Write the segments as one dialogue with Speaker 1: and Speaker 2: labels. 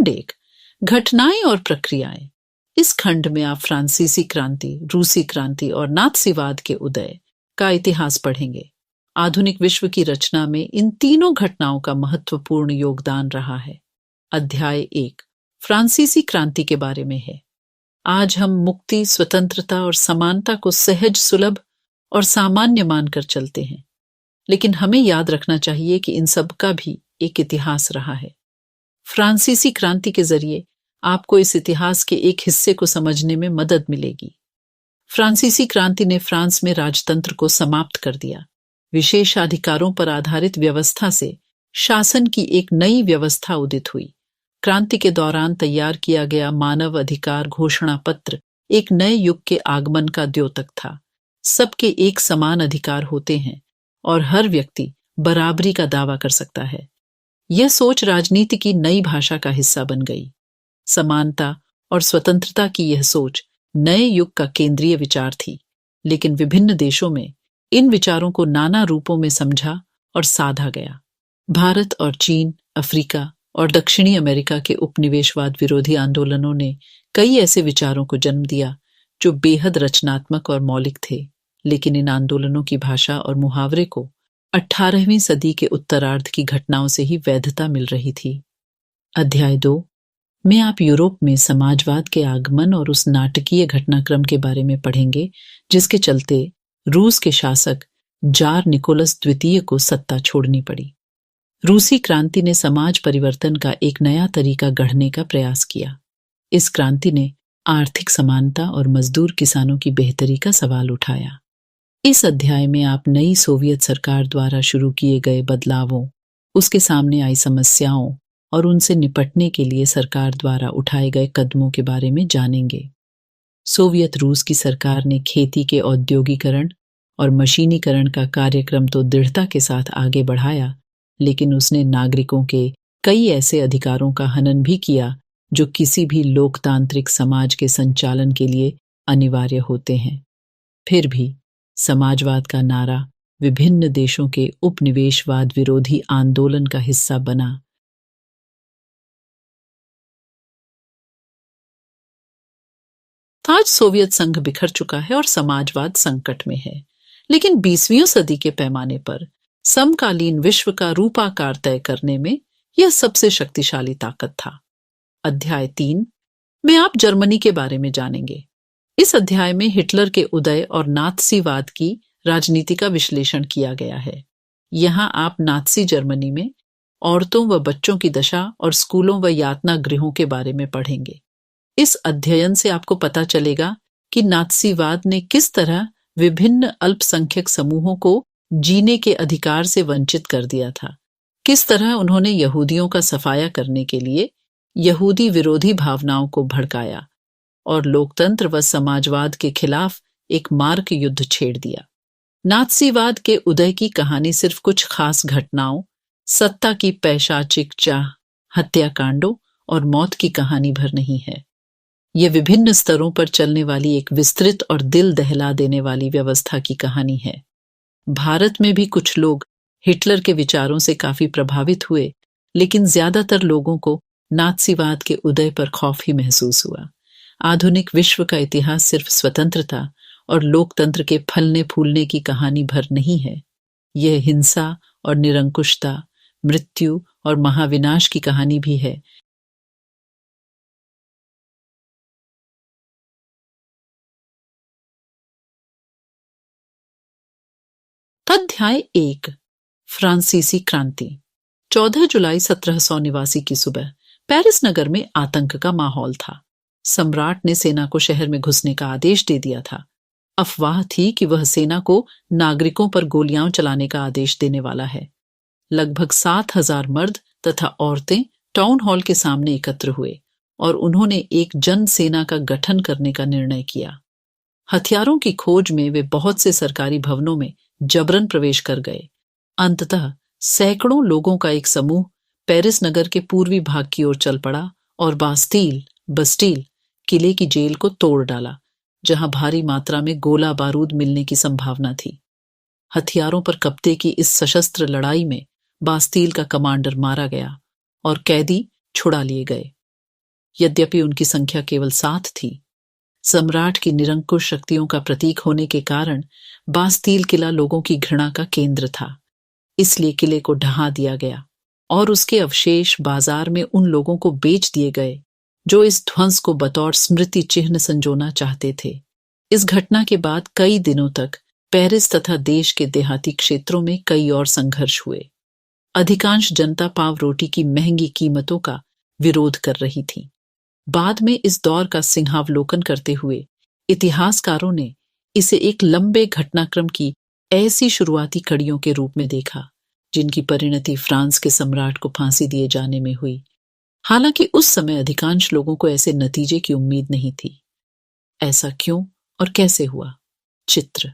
Speaker 1: खंड 1, घटनाएं और प्रक्रियाएं। इस खंड में आप फ्रांसीसी क्रांति, रूसी क्रांति और नात्सीवाद के उदय का इतिहास पढ़ेंगे। आधुनिक विश्व की रचना में इन तीनों घटनाओं का महत्वपूर्ण योगदान रहा है। अध्याय 1 फ्रांसीसी क्रांति के बारे में है। आज हम मुक्ति, स्वतंत्रता और समानता को सहज, सुलभ और सामान्य मानकर चलते हैं, लेकिन हमें याद रखना चाहिए कि इन सब का भी एक इतिहास रहा है। फ्रांसीसी क्रांति के जरिए आपको इस इतिहास के एक हिस्से को समझने में मदद मिलेगी। फ्रांसीसी क्रांति ने फ्रांस में राजतंत्र को समाप्त कर दिया। विशेषाधिकारों पर आधारित व्यवस्था से शासन की एक नई व्यवस्था उदित हुई। क्रांति के दौरान तैयार किया गया मानव अधिकार घोषणा पत्र एक नए युग के आगमन का द्योतक था। सबके एक समान अधिकार होते हैं और हर व्यक्ति बराबरी का दावा कर सकता है। यह सोच राजनीति की नई भाषा का हिस्सा बन गई। समानता और स्वतंत्रता की यह सोच नए युग का केंद्रीय विचार थी, लेकिन विभिन्न देशों में इन विचारों को नाना रूपों में समझा और साधा गया। भारत और चीन, अफ्रीका और दक्षिणी अमेरिका के उपनिवेशवाद विरोधी आंदोलनों ने कई ऐसे विचारों को जन्म दिया जो बेहद रचनात्मक और मौलिक थे, लेकिन इन आंदोलनों की भाषा और मुहावरे को 18वीं सदी के उत्तरार्ध की घटनाओं से ही वैधता मिल रही थी। अध्याय 2 में आप यूरोप में समाजवाद के आगमन और उस नाटकीय घटनाक्रम के बारे में पढ़ेंगे जिसके चलते रूस के शासक जार निकोलस द्वितीय को सत्ता छोड़नी पड़ी। रूसी क्रांति ने समाज परिवर्तन का एक नया तरीका गढ़ने का प्रयास किया। इस क्रांति ने आर्थिक समानता और मजदूर किसानों की बेहतरी का सवाल उठाया। इस अध्याय में आप नई सोवियत सरकार द्वारा शुरू किए गए बदलावों, उसके सामने आई समस्याओं और उनसे निपटने के लिए सरकार द्वारा उठाए गए कदमों के बारे में जानेंगे। सोवियत रूस की सरकार ने खेती के औद्योगिकरण और मशीनीकरण का कार्यक्रम तो दृढ़ता के साथ आगे बढ़ाया, लेकिन उसने नागरिकों के कई ऐसे अधिकारों का हनन भी किया जो किसी भी लोकतांत्रिक समाज के संचालन के लिए अनिवार्य होते हैं। फिर भी समाजवाद का नारा विभिन्न देशों के उपनिवेशवाद विरोधी आंदोलन का हिस्सा बना। आज सोवियत संघ बिखर चुका है और समाजवाद संकट में है, लेकिन 20वीं सदी के पैमाने पर समकालीन विश्व का रूपाकार तय करने में यह सबसे शक्तिशाली ताकत था। अध्याय 3 में आप जर्मनी के बारे में जानेंगे। इस अध्याय में हिटलर के उदय और नात्सीवाद की राजनीति का विश्लेषण किया गया है। यहाँ आप नात्सी जर्मनी में औरतों व बच्चों की दशा और स्कूलों व यातना गृहों के बारे में पढ़ेंगे। इस अध्ययन से आपको पता चलेगा कि नात्सीवाद ने किस तरह विभिन्न अल्पसंख्यक समूहों को जीने के अधिकार से वंचित कर दिया था, किस तरह उन्होंने यहूदियों का सफाया करने के लिए यहूदी विरोधी भावनाओं को भड़काया और लोकतंत्र व समाजवाद के खिलाफ एक मार्ग युद्ध छेड़ दिया। नात्सीवाद के उदय की कहानी सिर्फ कुछ खास घटनाओं, सत्ता की पैशाचिक चाह, हत्याकांडों और मौत की कहानी भर नहीं है। यह विभिन्न स्तरों पर चलने वाली एक विस्तृत और दिल दहला देने वाली व्यवस्था की कहानी है। भारत में भी कुछ लोग हिटलर के विचारों से काफी प्रभावित हुए, लेकिन ज्यादातर लोगों को नात्सीवाद के उदय पर खौफ ही महसूस हुआ। आधुनिक विश्व का इतिहास सिर्फ स्वतंत्रता और लोकतंत्र के फलने फूलने की कहानी भर नहीं है। यह हिंसा और निरंकुशता, मृत्यु और महाविनाश की कहानी भी है। अध्याय 1 फ्रांसीसी क्रांति। 14 जुलाई 1789 की सुबह पेरिस नगर में आतंक का माहौल था। सम्राट ने सेना को शहर में घुसने का आदेश दे दिया था। अफवाह थी कि वह सेना को नागरिकों पर गोलियां चलाने का आदेश देने वाला है। लगभग 7,000 मर्द तथा औरतें टाउन हॉल के सामने एकत्र हुए और उन्होंने एक जन सेना का गठन करने का निर्णय किया। हथियारों की खोज में वे बहुत से सरकारी भवनों में जबरन प्रवेश कर गए। अंततः सैकड़ों लोगों का एक समूह पेरिस नगर के पूर्वी भाग की ओर चल पड़ा और बस्टील किले की जेल को तोड़ डाला, जहां भारी मात्रा में गोला बारूद मिलने की संभावना थी। हथियारों पर कब्जे की इस सशस्त्र लड़ाई में बास्तील का कमांडर मारा गया और कैदी छुड़ा लिए गए। यद्यपि उनकी संख्या केवल 7 थी। सम्राट की निरंकुश शक्तियों का प्रतीक होने के कारण बास्तील किला लोगों की घृणा का केंद्र था। इसलिए किले को ढहा दिया गया और उसके अवशेष बाजार में उन लोगों को बेच दिए गए जो इस ध्वंस को बतौर स्मृति चिन्ह संजोना चाहते थे। इस घटना के बाद कई दिनों तक पेरिस तथा देश के देहाती क्षेत्रों में कई और संघर्ष हुए। अधिकांश जनता पाव रोटी की महंगी कीमतों का विरोध कर रही थी। बाद में इस दौर का सिंहावलोकन करते हुए इतिहासकारों ने इसे एक लंबे घटनाक्रम की ऐसी शुरुआती कड़ियों के रूप में देखा जिनकी परिणति फ्रांस के सम्राट को फांसी दिए जाने में हुई। हालांकि उस समय अधिकांश लोगों को ऐसे नतीजे की उम्मीद नहीं थी। ऐसा क्यों और कैसे हुआ? चित्र।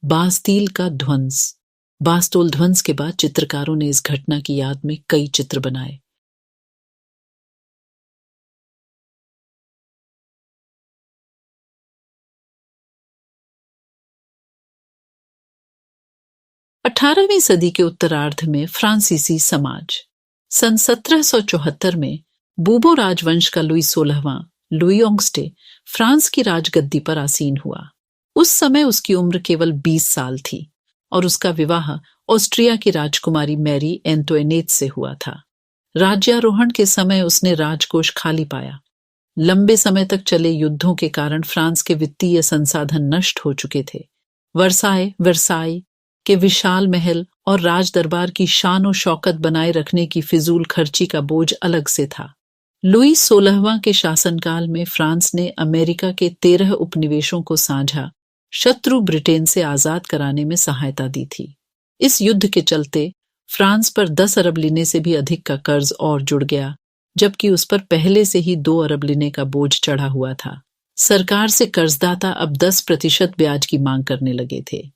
Speaker 1: बास्तील का ध्वंस। बास्तोल ध्वंस के बाद चित्रकारों ने इस घटना की याद में कई चित्र बनाए। अठारहवीं सदी के उत्तरार्ध में फ्रांसीसी समाज। सन 1774 में बूबो राजवंश का लुई 16वां लुई ऑगस्टे फ्रांस की राजगद्दी पर आसीन हुआ। उस समय उसकी उम्र केवल 20 साल थी और उसका विवाह ऑस्ट्रिया की राजकुमारी मैरी एंटोइनेट से हुआ था। राज्यारोहण के समय उसने राजकोष खाली पाया। लंबे समय तक चले युद्धों के कारण फ्रांस के वित्तीय संसाधन नष्ट हो चुके थे। वर्साई के विशाल महल और राज दरबार की शान और शौकत बनाए रखने की फिजूल खर्ची का बोझ अलग से था। लुई 16वां के शासनकाल में फ्रांस ने अमेरिका के 13 उपनिवेशों को साझा शत्रु ब्रिटेन से आजाद कराने में सहायता दी थी। इस युद्ध के चलते फ्रांस पर 10 अरब लिने से भी अधिक का कर्ज और जुड़ गया, जबकि उस पर पहले से ही 2 अरब लिने का बोझ चढ़ा हुआ था। सरकार से कर्जदाता अब 10% ब्याज की मांग करने लगे थे।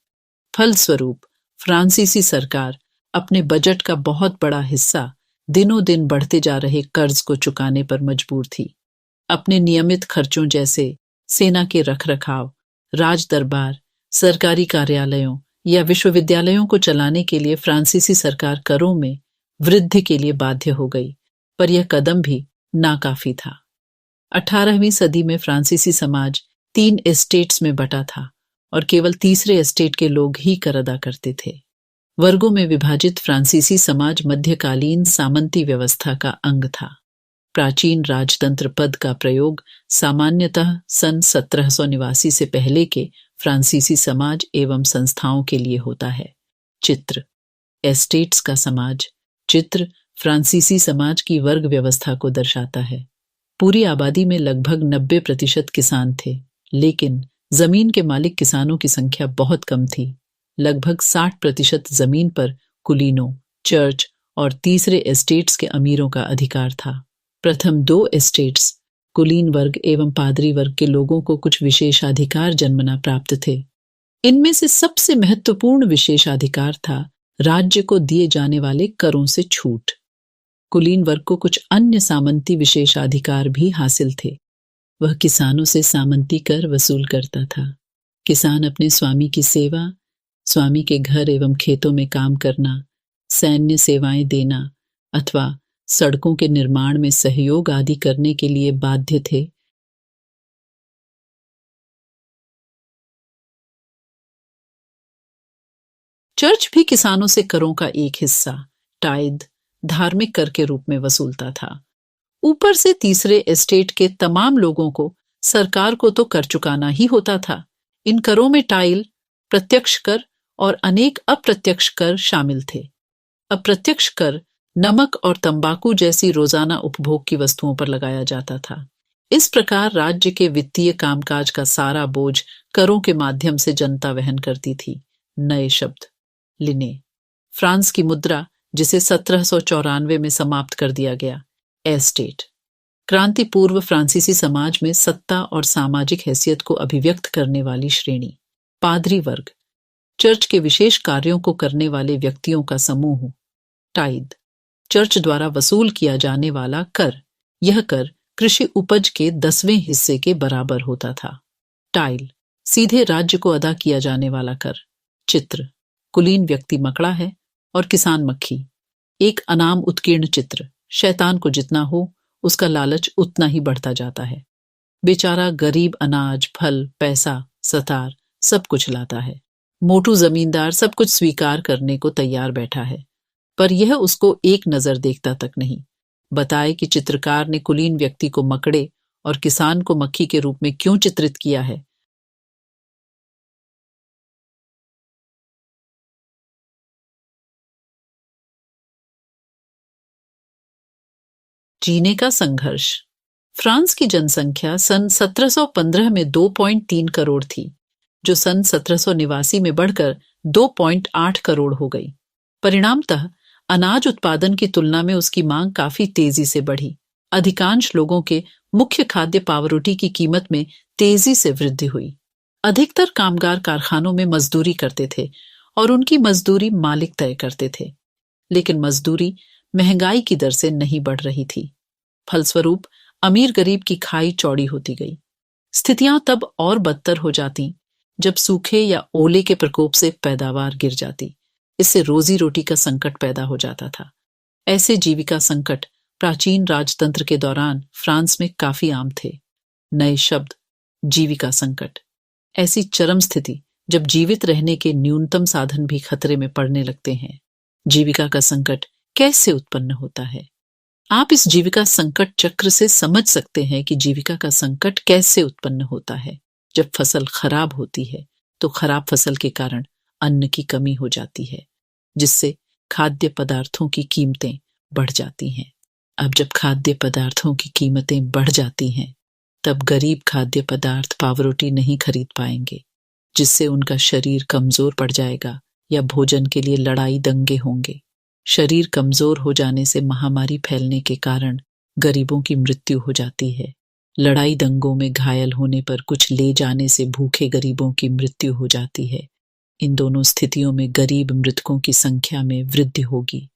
Speaker 1: फलस्वरूप फ्रांसीसी सरकार अपने बजट का बहुत बड़ा हिस्सा दिनों दिन बढ़ते जा रहे कर्ज को चुकाने पर मजबूर थी। अपने नियमित खर्चों जैसे सेना के रखरखाव, राज दरबार, सरकारी कार्यालयों या विश्वविद्यालयों को चलाने के लिए फ्रांसीसी सरकार करों में वृद्धि के लिए बाध्य हो गई, पर यह कदम भी नाकाफी था। 18वीं सदी में फ्रांसीसी समाज 3 एस्टेट्स में बटा था और केवल तीसरे एस्टेट के लोग ही कर अदा करते थे। वर्गों में विभाजित फ्रांसीसी समाज मध्यकालीन सामंती व्यवस्था का अंग था। प्राचीन राजतंत्र पद का प्रयोग सामान्यतः सन 1789 से पहले के फ्रांसीसी समाज एवं संस्थाओं के लिए होता है। चित्र। एस्टेट्स का समाज। चित्र फ्रांसीसी समाज की वर्ग व्यवस्था को दर्शाता है। पूरी आबादी में लगभग 90% किसान थे, लेकिन जमीन के मालिक किसानों की संख्या बहुत कम थी। लगभग 60% जमीन पर कुलीनों, चर्च और तीसरे एस्टेट्स के अमीरों का अधिकार था। प्रथम 2 एस्टेट्स कुलीन वर्ग एवं पादरी वर्ग के लोगों को कुछ विशेषाधिकार जन्मना प्राप्त थे। इनमें से सबसे महत्वपूर्ण विशेषाधिकार था राज्य को दिए जाने वाले करों से छूट। कुलीन वर्ग को कुछ अन्य सामंती विशेषाधिकार भी हासिल थे। वह किसानों से सामंती कर वसूल करता था। किसान अपने स्वामी की सेवा, स्वामी के घर एवं खेतों में काम करना, सैन्य सेवाएं देना अथवा सड़कों के निर्माण में सहयोग आदि करने के लिए बाध्य थे। चर्च भी किसानों से करों का एक हिस्सा, टाइद, धार्मिक कर के रूप में वसूलता था। ऊपर से तीसरे एस्टेट के तमाम लोगों को सरकार को तो कर चुकाना ही होता था। इन करों में टाइल, प्रत्यक्ष कर और अनेक अप्रत्यक्ष कर शामिल थे। अप्रत्यक्ष कर नमक और तंबाकू जैसी रोजाना उपभोग की वस्तुओं पर लगाया जाता था। इस प्रकार राज्य के वित्तीय कामकाज का सारा बोझ करों के माध्यम से जनता वहन करती थी। नए शब्द। लिने। फ्रांस की मुद्रा, जिसे 1794 में समाप्त कर दिया गया। एस्टेट। क्रांति पूर्व फ्रांसीसी समाज में सत्ता और सामाजिक हैसियत को अभिव्यक्त करने वाली श्रेणी। पादरी वर्ग। चर्च के विशेष कार्यों को करने वाले व्यक्तियों का समूह। टाइद। चर्च द्वारा वसूल किया जाने वाला कर। यह कर कृषि उपज के 10वें हिस्से के बराबर होता था। टाइल। सीधे राज्य को अदा किया जाने वाला कर। चित्र। कुलीन व्यक्ति मकड़ा है और किसान मक्खी। एक अनाम उत्कीर्ण चित्र। शैतान को जितना हो उसका लालच उतना ही बढ़ता जाता है। बेचारा गरीब अनाज, फल, पैसा, सतार सब कुछ लाता है। मोटू जमींदार सब कुछ स्वीकार करने को तैयार बैठा है, पर यह उसको एक नजर देखता तक नहीं। बताए कि चित्रकार ने कुलीन व्यक्ति को मकड़े और किसान को मक्खी के रूप में क्यों चित्रित किया है। जीने का संघर्ष। फ्रांस की जनसंख्या सन 1715 में 2.3 करोड़ थी, जो सन 1789 में बढ़कर 2.8 करोड़ हो गई। परिणामतः अनाज उत्पादन की तुलना में उसकी मांग काफी तेजी से बढ़ी। अधिकांश लोगों के मुख्य खाद्य पावरोटी की कीमत में तेजी से वृद्धि हुई। अधिकतर कामगार कारखानों में मजदूरी करते थे और उनकी मजदूरी मालिक तय करते थे, लेकिन मजदूरी महंगाई की दर से नहीं बढ़ रही थी। फलस्वरूप अमीर गरीब की खाई चौड़ी होती गई। स्थितियां तब और बदतर हो जाती जब सूखे या ओले के प्रकोप से पैदावार गिर जाती। इससे रोजी रोटी का संकट पैदा हो जाता था। ऐसे जीविका संकट प्राचीन राजतंत्र के दौरान फ्रांस में काफी आम थे। नए शब्द, जीविका संकट। ऐसी चरम स्थिति जब जीवित रहने के न्यूनतम साधन भी खतरे में पड़ने लगते हैं। जीविका का संकट कैसे उत्पन्न होता है? आप इस जीविका संकट चक्र से समझ सकते हैं कि जीविका का संकट कैसे उत्पन्न होता है। जब फसल खराब होती है तो खराब फसल के कारण अन्न की कमी हो जाती है, जिससे खाद्य पदार्थों की कीमतें बढ़ जाती हैं। अब जब खाद्य पदार्थों की कीमतें बढ़ जाती हैं, तब गरीब खाद्य पदार्थ पावरोटी नहीं खरीद पाएंगे, जिससे उनका शरीर कमजोर पड़ जाएगा या भोजन के लिए लड़ाई दंगे होंगे। शरीर कमजोर हो जाने से महामारी फैलने के कारण गरीबों की मृत्यु हो जाती है। लड़ाई दंगों में घायल होने पर कुछ ले जाने से भूखे गरीबों की मृत्यु हो जाती है। इन दोनों स्थितियों में गरीब मृतकों की संख्या में वृद्धि होगी।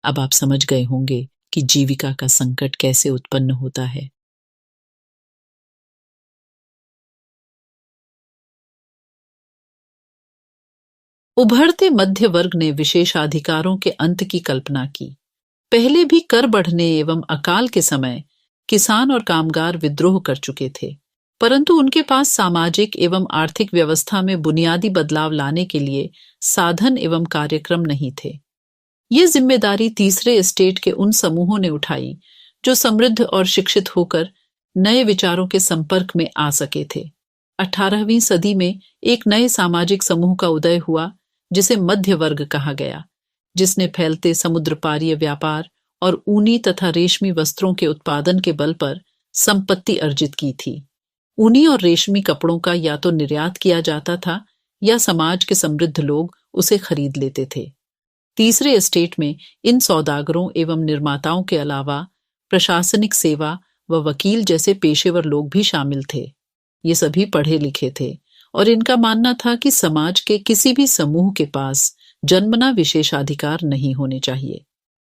Speaker 1: अब आप समझ गए होंगे कि जीविका का संकट कैसे उत्पन्न होता है। उभरते मध्य वर्ग ने विशेषाधिकारों के अंत की कल्पना की। पहले भी कर बढ़ने एवं अकाल के समय किसान और कामगार विद्रोह कर चुके थे, परंतु उनके पास सामाजिक एवं आर्थिक व्यवस्था में बुनियादी बदलाव लाने के लिए साधन एवं कार्यक्रम नहीं थे। ये जिम्मेदारी तीसरे एस्टेट के उन समूहों ने उठाई जो समृद्ध और शिक्षित होकर नए विचारों के संपर्क में आ सके थे। 18वीं सदी में एक नए सामाजिक समूह का उदय हुआ जिसे मध्य वर्ग कहा गया, जिसने फैलते समुद्र पारीय व्यापार और ऊनी तथा रेशमी वस्त्रों के उत्पादन के बल पर संपत्ति अर्जित की थी। ऊनी और रेशमी कपड़ों का या तो निर्यात किया जाता था या समाज के समृद्ध लोग उसे खरीद लेते थे। तीसरे एस्टेट में इन सौदागरों एवं निर्माताओं के अलावा प्रशासनिक सेवा व वकील जैसे पेशेवर लोग भी शामिल थे। ये सभी पढ़े लिखे थे और इनका मानना था कि समाज के किसी भी समूह के पास जन्मना विशेषाधिकार नहीं होने चाहिए।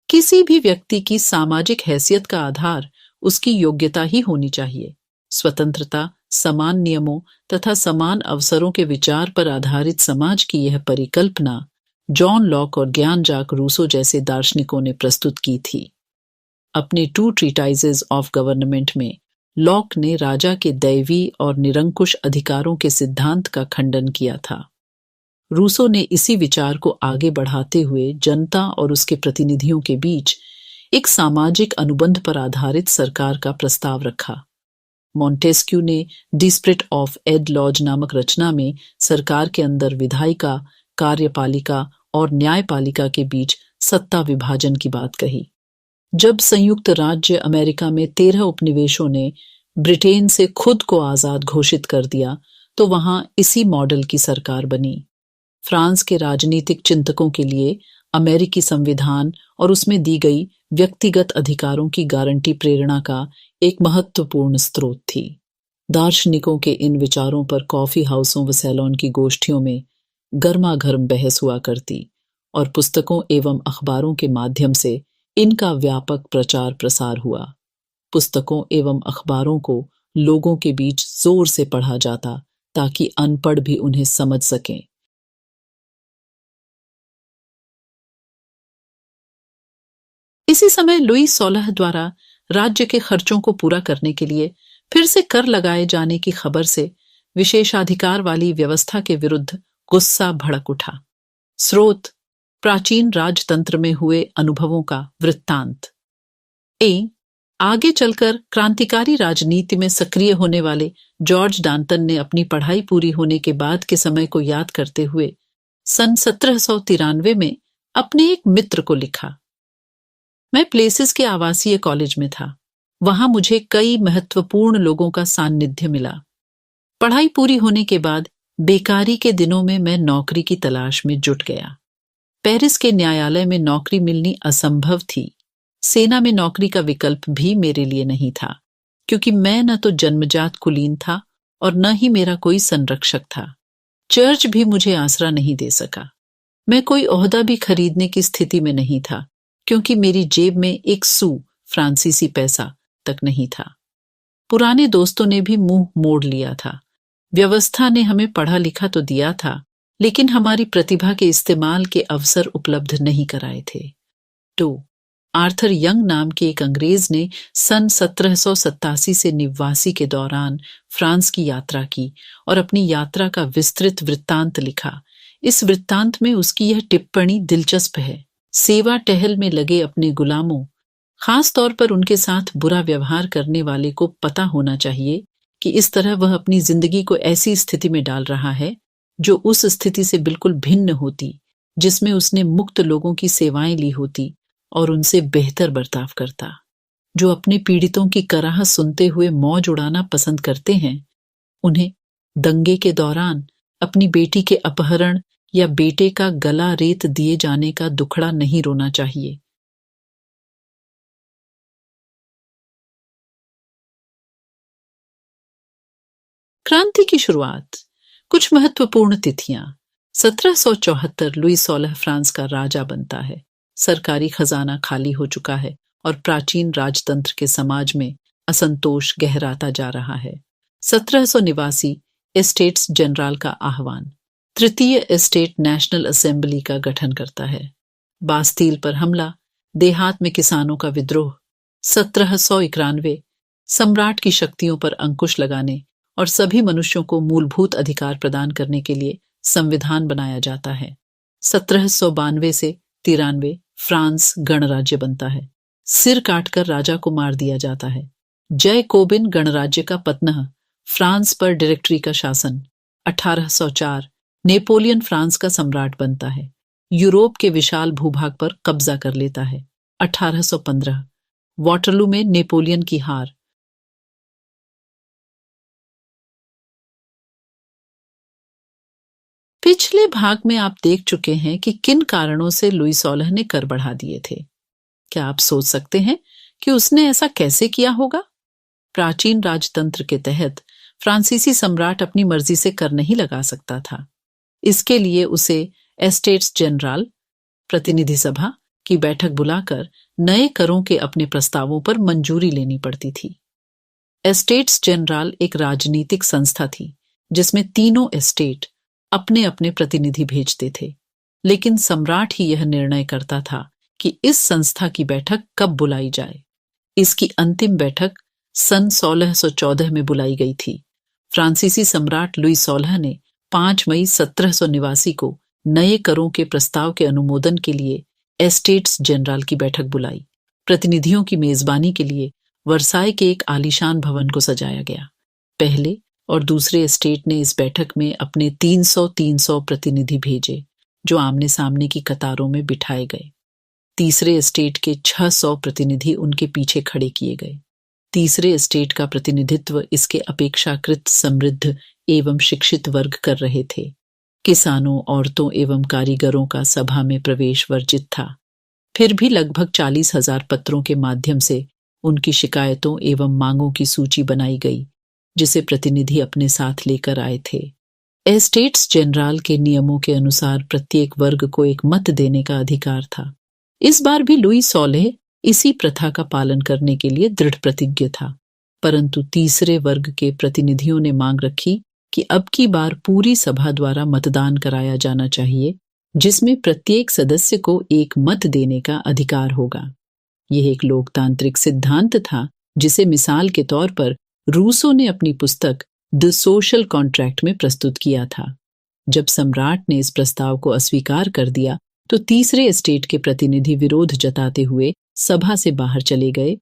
Speaker 1: किसी भी व्यक्ति की सामाजिक हैसियत का आधार उसकी योग्यता ही होनी चाहिए। स्वतंत्रता, समान नियमों तथा समान अवसरों के विचार पर आधारित समाज की यह परिकल्पना जॉन लॉक और ज्ञान जाक रूसो जैसे दार्शनिकों ने प्रस्तुत की थी। अपने 2 ट्रीटाइजेस ऑफ गवर्नमेंट में लॉक ने राजा के दैवी और निरंकुश अधिकारों के सिद्धांत का खंडन किया था। रूसो ने इसी विचार को आगे बढ़ाते हुए जनता और उसके प्रतिनिधियों के बीच एक सामाजिक अनुबंध पर आधारित सरकार का प्रस्ताव रखा। मॉन्टेस्क्यू ने डिस्प्रिट ऑफ एड लॉज नामक रचना में सरकार के अंदर विधायिका, कार्यपालिका और न्यायपालिका के बीच सत्ता विभाजन की बात कही। जब संयुक्त राज्य अमेरिका में 13 उपनिवेशों ने ब्रिटेन से खुद को आजाद घोषित कर दिया, तो वहां इसी मॉडल की सरकार बनी। फ्रांस के राजनीतिक चिंतकों के लिए अमेरिकी संविधान और उसमें दी गई व्यक्तिगत अधिकारों की गारंटी प्रेरणा का एक महत्वपूर्ण स्रोत थी। दार्शनिकों के इन विचारों पर कॉफी हाउसों व सैलून की गोष्ठियों में गर्मागर्म बहस हुआ करती और पुस्तकों एवं अखबारों के माध्यम से इनका व्यापक प्रचार प्रसार हुआ। पुस्तकों एवं अखबारों को लोगों के बीच जोर से पढ़ा जाता ताकि अनपढ़ भी उन्हें समझ सकें। इसी समय लुई 16 द्वारा राज्य के खर्चों को पूरा करने के लिए फिर से कर लगाए जाने की खबर से विशेषाधिकार वाली व्यवस्था के विरुद्ध गुस्सा भड़क उठा। स्रोत: प्राचीन राजतंत्र में हुए अनुभवों का वृत्तांत। आगे चलकर क्रांतिकारी राजनीति में सक्रिय होने वाले जॉर्ज डाल्टन ने अपनी पढ़ाई पूरी होने के बाद के समय को याद करते हुए सन 1793 में अपने एक मित्र को लिखा। मैं प्लेसेस के आवासीय कॉलेज में था। वहां मुझे कई महत्वपूर्ण लोगों का सान्निध्य मिला। पढ़ाई पूरी होने के बाद बेकारी के दिनों में मैं नौकरी की तलाश में जुट गया। पेरिस के न्यायालय में नौकरी मिलनी असंभव थी। सेना में नौकरी का विकल्प भी मेरे लिए नहीं था, क्योंकि मैं न तो जन्मजात कुलीन था और न ही मेरा कोई संरक्षक था। चर्च भी मुझे आसरा नहीं दे सका। मैं कोई ओहदा भी खरीदने की स्थिति में नहीं था, क्योंकि मेरी जेब में एक सू फ्रांसीसी पैसा तक नहीं था। पुराने दोस्तों ने भी मुंह मोड़ लिया था। व्यवस्था ने हमें पढ़ा लिखा तो दिया था, लेकिन हमारी प्रतिभा के इस्तेमाल के अवसर उपलब्ध नहीं कराए थे। 2. आर्थर यंग नाम के एक अंग्रेज ने सन 1787 से निवासी के दौरान फ्रांस की यात्रा की और अपनी यात्रा का विस्तृत वृत्तांत लिखा। इस वृत्तांत में उसकी यह टिप्पणी दिलचस्प है: सेवा टहल में लगे अपने गुलामों, खास तौर पर उनके साथ बुरा व्यवहार करने वाले को पता होना चाहिए कि इस तरह वह अपनी जिंदगी को ऐसी स्थिति में डाल रहा है जो उस स्थिति से बिल्कुल भिन्न होती जिसमें उसने मुक्त लोगों की सेवाएं ली होती और उनसे बेहतर बर्ताव करता। जो अपने पीड़ितों की कराह सुनते हुए मौज उड़ाना पसंद करते हैं, उन्हें दंगे के दौरान अपनी बेटी के अपहरण या बेटे का गला रेत दिए जाने का दुखड़ा नहीं रोना चाहिए। क्रांति की शुरुआत। कुछ महत्वपूर्ण तिथियां। 1774 लुई 16 फ्रांस का राजा बनता है। सरकारी खजाना खाली हो चुका है और प्राचीन राजतंत्र के समाज में असंतोष गहराता जा रहा है। 1789 एस्टेट्स जनरल का आह्वान। तृतीय एस्टेट नेशनल असेंबली का गठन करता है। बास्तील पर हमला, देहात में किसानों का विद्रोह। 1791 सम्राट की शक्तियों पर अंकुश लगाने और सभी मनुष्यों को मूलभूत अधिकार प्रदान करने के लिए संविधान बनाया जाता है। 1792 से 93 फ्रांस गणराज्य बनता है। सिर काटकर राजा को मार दिया जाता है। जैकोबिन गणराज्य का पतन, फ्रांस पर डायरेक्टरी का शासन। 1804 नेपोलियन फ्रांस का सम्राट बनता है। यूरोप के विशाल भूभाग पर कब्जा कर लेता है। 1815 वाटरलू में नेपोलियन की हार। पिछले भाग में आप देख चुके हैं कि किन कारणों से लुई 16 ने कर बढ़ा दिए थे। क्या आप सोच सकते हैं कि उसने ऐसा कैसे किया होगा? प्राचीन राजतंत्र के तहत फ्रांसीसी सम्राट अपनी मर्जी से कर नहीं लगा सकता था। इसके लिए उसे एस्टेट्स जनरल, प्रतिनिधि सभा की बैठक बुलाकर नए करों के अपने प्रस्तावों पर मंजूरी लेनी पड़ती थी। एस्टेट्स जनरल एक राजनीतिक संस्था थी जिसमें तीनों एस्टेट अपने अपने प्रतिनिधि भेजते थे, लेकिन सम्राट ही यह निर्णय करता था कि इस संस्था की बैठक कब बुलाई जाए। इसकी अंतिम बैठक सन 1614 में बुलाई गई थी। फ्रांसीसी सम्राट लुई 16 ने 5 मई 1789 को नए करों के प्रस्ताव के अनुमोदन के लिए एस्टेट्स जनरल की बैठक बुलाई। प्रतिनिधियों की मेजबानी के लिए वर्साई के एक आलीशान भवन को सजाया गया। पहले और दूसरे एस्टेट ने इस बैठक में अपने 300 प्रतिनिधि भेजे, जो आमने सामने की कतारों में बिठाए गए। तीसरे एस्टेट के 600 प्रतिनिधि उनके पीछे खड़े किए गए। तीसरे एस्टेट का प्रतिनिधित्व इसके अपेक्षाकृत समृद्ध एवं शिक्षित वर्ग कर रहे थे। किसानों, औरतों एवं कारीगरों का सभा में प्रवेश वर्जित था। फिर भी लगभग 40,000 पत्रों के माध्यम से उनकी शिकायतों एवं मांगों की सूची बनाई गई, जिसे प्रतिनिधि अपने साथ लेकर आए थे। एस्टेट्स जनरल के नियमों के अनुसार प्रत्येक वर्ग को एक मत देने का अधिकार था। इस बार भी लुई 16 इसी प्रथा का पालन करने के लिए दृढ़ प्रतिज्ञ था, परंतु तीसरे वर्ग के प्रतिनिधियों ने मांग रखी कि अब की बार पूरी सभा द्वारा मतदान कराया जाना चाहिए, जिसमें प्रत्येक सदस्य को एक मत देने का अधिकार होगा। यह एक लोकतांत्रिक सिद्धांत था जिसे मिसाल के तौर पर रूसो ने अपनी पुस्तक द सोशल कॉन्ट्रैक्ट में प्रस्तुत किया था। जब सम्राट ने इस प्रस्ताव को अस्वीकार कर दिया तो तीसरे एस्टेट के प्रतिनिधि विरोध जताते हुए सभा से बाहर चले गए।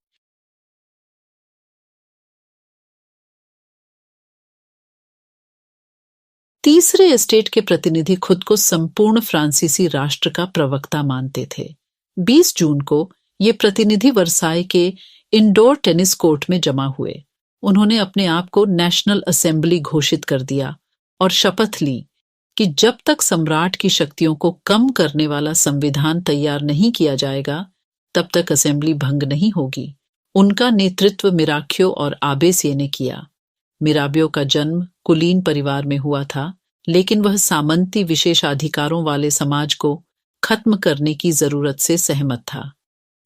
Speaker 1: तीसरे एस्टेट के प्रतिनिधि खुद को संपूर्ण फ्रांसीसी राष्ट्र का प्रवक्ता मानते थे। 20 जून को ये प्रतिनिधि वर्साई के इंडोर टेनिस कोर्ट में जमा हुए। उन्होंने अपने आप को नेशनल असेंबली घोषित कर दिया और शपथ ली कि जब तक सम्राट की शक्तियों को कम करने वाला संविधान तैयार नहीं किया जाएगा तब तक असेंबली भंग नहीं होगी। उनका नेतृत्व मिराक्यो और आबेसे ने किया। मिराबियो का जन्म कुलीन परिवार में हुआ था, लेकिन वह सामंती विशेषाधिकारों वाले समाज को खत्म करने की जरूरत से सहमत था।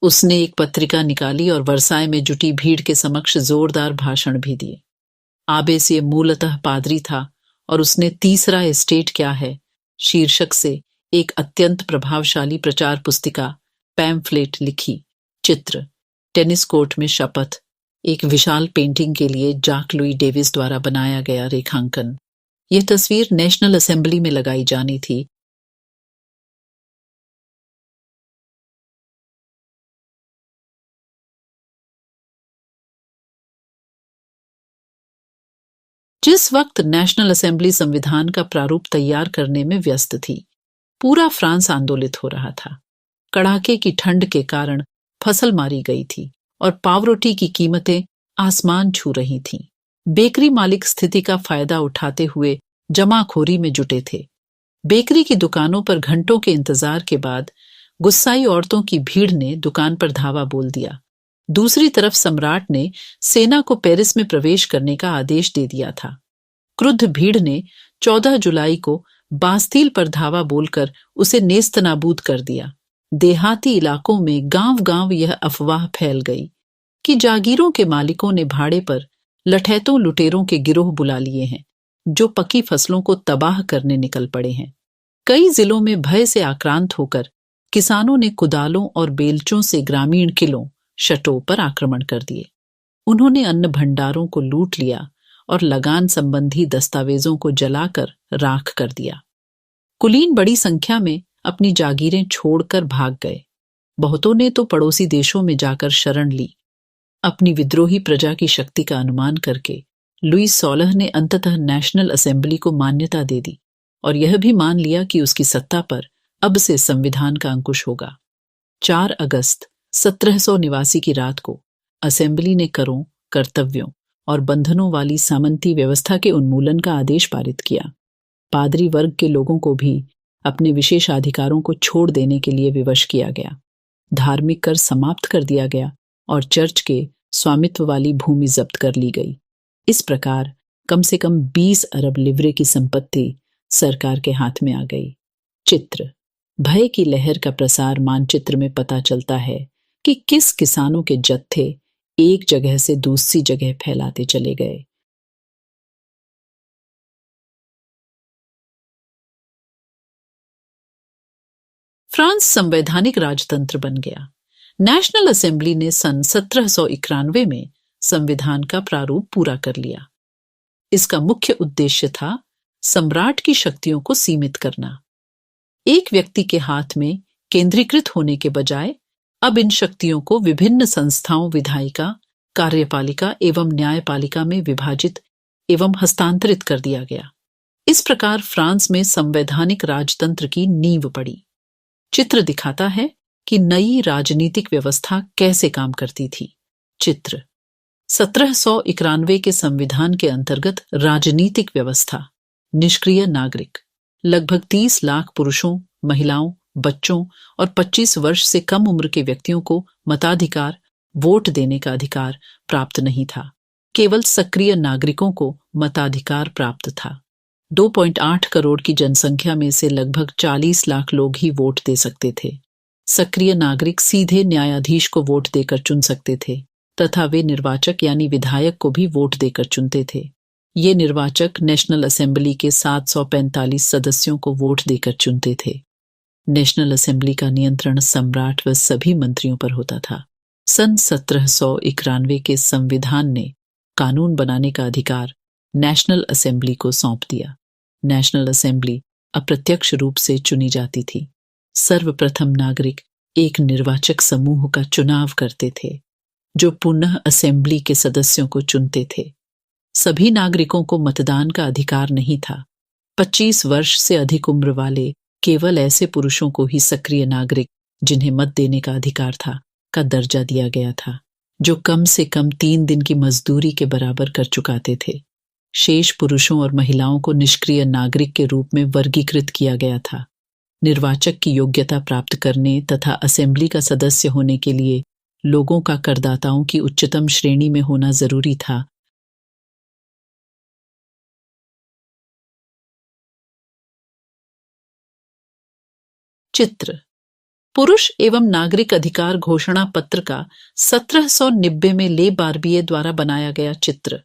Speaker 1: उसने एक पत्रिका निकाली और वर्साई में जुटी भीड़ के समक्ष जोरदार भाषण भी दिए। आबेसे मूलतः पादरी था और उसने तीसरा एस्टेट क्या है शीर्षक से एक अत्यंत प्रभावशाली प्रचार पुस्तिका पैम्फलेट लिखी। चित्र, टेनिस कोर्ट में शपथ, एक विशाल पेंटिंग के लिए जाक लुई डेविस द्वारा बनाया गया रेखांकन। यह तस्वीर नेशनल असेंबली में लगाई जानी थी। जिस वक्त नेशनल असेंबली संविधान का प्रारूप तैयार करने में व्यस्त थी, पूरा फ्रांस आंदोलित हो रहा था। कड़ाके की ठंड के कारण फसल मारी गई थी और पावरोटी की कीमतें आसमान छू रही थीं। बेकरी मालिक स्थिति का फायदा उठाते हुए जमाखोरी में जुटे थे। बेकरी की दुकानों पर घंटों के इंतजार के बाद गुस्साई औरतों की भीड़ ने दुकान पर धावा बोल दिया। दूसरी तरफ सम्राट ने सेना को पेरिस में प्रवेश करने का आदेश दे दिया था। क्रुद्ध भीड़ ने 14 जुलाई को बास्तील पर धावा बोलकर उसे नेस्तनाबूद कर दिया। देहाती इलाकों में गांव-गांव यह अफवाह फैल गई कि जागीरों के मालिकों ने भाड़े पर लठैतों लुटेरों के गिरोह बुला लिए हैं जो पकी फसलों को तबाह करने निकल पड़े हैं। कई जिलों में भय से आक्रांत होकर किसानों ने कुदालों और बेलचों से ग्रामीण किलों शटों पर आक्रमण कर दिए। उन्होंने अन्न भंडारों को लूट लिया और लगान संबंधी दस्तावेजों को जलाकर राख कर दिया। कुलीन बड़ी संख्या में अपनी जागीरें छोड़कर भाग गए। बहुतों ने तो पड़ोसी देशों में जाकर शरण ली। अपनी विद्रोही प्रजा की शक्ति का अनुमान करके लुई 16 ने अंततः नेशनल असेंबली को मान्यता दे दी और यह भी मान लिया कि उसकी सत्ता पर अब से संविधान का अंकुश होगा। 4 अगस्त 1789 की रात को असेंबली ने करों, कर्तव्यों और बंधनों वाली सामंती व्यवस्था के उन्मूलन का आदेश पारित किया। पादरी वर्ग के लोगों को भी अपने विशेषाधिकारों को छोड़ देने के लिए विवश किया गया। धार्मिक कर समाप्त कर दिया गया और चर्च के स्वामित्व वाली भूमि जब्त कर ली गई। इस प्रकार कम से कम 20 अरब लिवरे की संपत्ति सरकार के हाथ में आ गई। चित्र, भय की लहर का प्रसार मानचित्र में पता चलता है कि किस किसानों के जत्थे एक जगह से दूसरी जगह फैलाते चले गए। फ्रांस संवैधानिक राजतंत्र बन गया। नेशनल असेंबली ने सन 1791 में संविधान का प्रारूप पूरा कर लिया। इसका मुख्य उद्देश्य था सम्राट की शक्तियों को सीमित करना। एक व्यक्ति के हाथ में केंद्रीकृत होने के बजाय अब इन शक्तियों को विभिन्न संस्थाओं विधायिका, कार्यपालिका एवं न्यायपालिका में विभाजित एवं हस्तांतरित कर दिया गया। इस प्रकार फ्रांस में संवैधानिक राजतंत्र की नींव पड़ी। चित्र दिखाता है कि नई राजनीतिक व्यवस्था कैसे काम करती थी। चित्र, 1791 के संविधान के अंतर्गत राजनीतिक व्यवस्था। निष्क्रिय नागरिक, लगभग 30 लाख पुरुषों, महिलाओं, बच्चों और 25 वर्ष से कम उम्र के व्यक्तियों को मताधिकार, वोट देने का अधिकार प्राप्त नहीं था। केवल सक्रिय नागरिकों को मताधिकार प्राप्त था। 2.8 करोड़ की जनसंख्या में से लगभग 40 लाख लोग ही वोट दे सकते थे। सक्रिय नागरिक सीधे न्यायाधीश को वोट देकर चुन सकते थे तथा वे निर्वाचक यानी विधायक को भी वोट देकर चुनते थे। ये निर्वाचक नेशनल असेंबली के 745 सदस्यों को वोट देकर चुनते थे। नेशनल असेंबली का नियंत्रण सम्राट व सभी मंत्रियों पर होता था। सन 1791 के संविधान ने कानून बनाने का अधिकार नेशनल असेंबली को सौंप दिया। नेशनल असेंबली अप्रत्यक्ष रूप से चुनी जाती थी। सर्वप्रथम नागरिक एक निर्वाचक समूह का चुनाव करते थे, जो पुनः असेंबली के सदस्यों को चुनते थे। सभी नागरिकों को मतदान का अधिकार नहीं था। 25 वर्ष से अधिक उम्र वाले केवल ऐसे पुरुषों को ही सक्रिय नागरिक, जिन्हें मत देने का अधिकार था, का दर्जा दिया गया था, जो कम से कम 3 दिन की मजदूरी के बराबर कर चुकाते थे। शेष पुरुषों और महिलाओं को निष्क्रिय नागरिक के रूप में वर्गीकृत किया गया था। निर्वाचक की योग्यता प्राप्त करने तथा असेंबली का सदस्य होने के लिए लोगों का करदाताओं की उच्चतम श्रेणी में होना जरूरी था। चित्र। पुरुष एवं नागरिक अधिकार घोषणा पत्र का 1790 में ले बार्बिए द्वारा बनाया गया चित्र।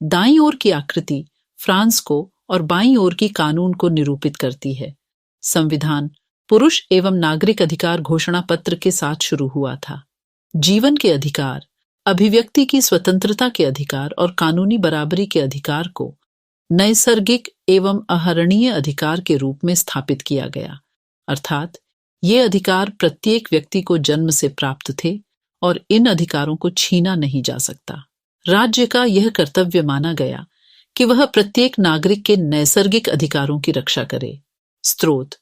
Speaker 1: दाईं ओर की आकृति फ्रांस को और बाईं ओर की कानून को निरूपित करती है। संविधान पुरुष एवं नागरिक अधिकार घोषणा पत्र के साथ शुरू हुआ था। जीवन के अधिकार, अभिव्यक्ति की स्वतंत्रता के अधिकार और कानूनी बराबरी के अधिकार को नैसर्गिक एवं अहरणीय अधिकार के रूप में स्थापित किया गया, अर्थात ये अधिकार प्रत्येक व्यक्ति को जन्म से प्राप्त थे और इन अधिकारों को छीना नहीं जा सकता। राज्य का यह कर्तव्य माना गया कि वह प्रत्येक नागरिक के नैसर्गिक अधिकारों की रक्षा करे। स्रोत: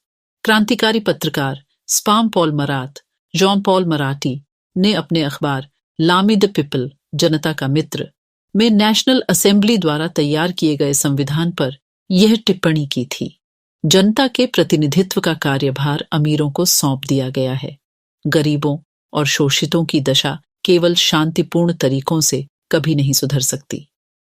Speaker 1: क्रांतिकारी पत्रकार स्पाम पॉल मरात, जॉन पॉल मराठी ने अपने अखबार लामी द पीपल, जनता का मित्र, में नेशनल असेंबली द्वारा तैयार किए गए संविधान पर यह टिप्पणी की थी। जनता के प्रतिनिधित्व का कार्यभार अमीरों को सौंप दिया गया है। गरीबों और शोषितों की दशा केवल शांतिपूर्ण तरीकों से कभी नहीं सुधर सकती।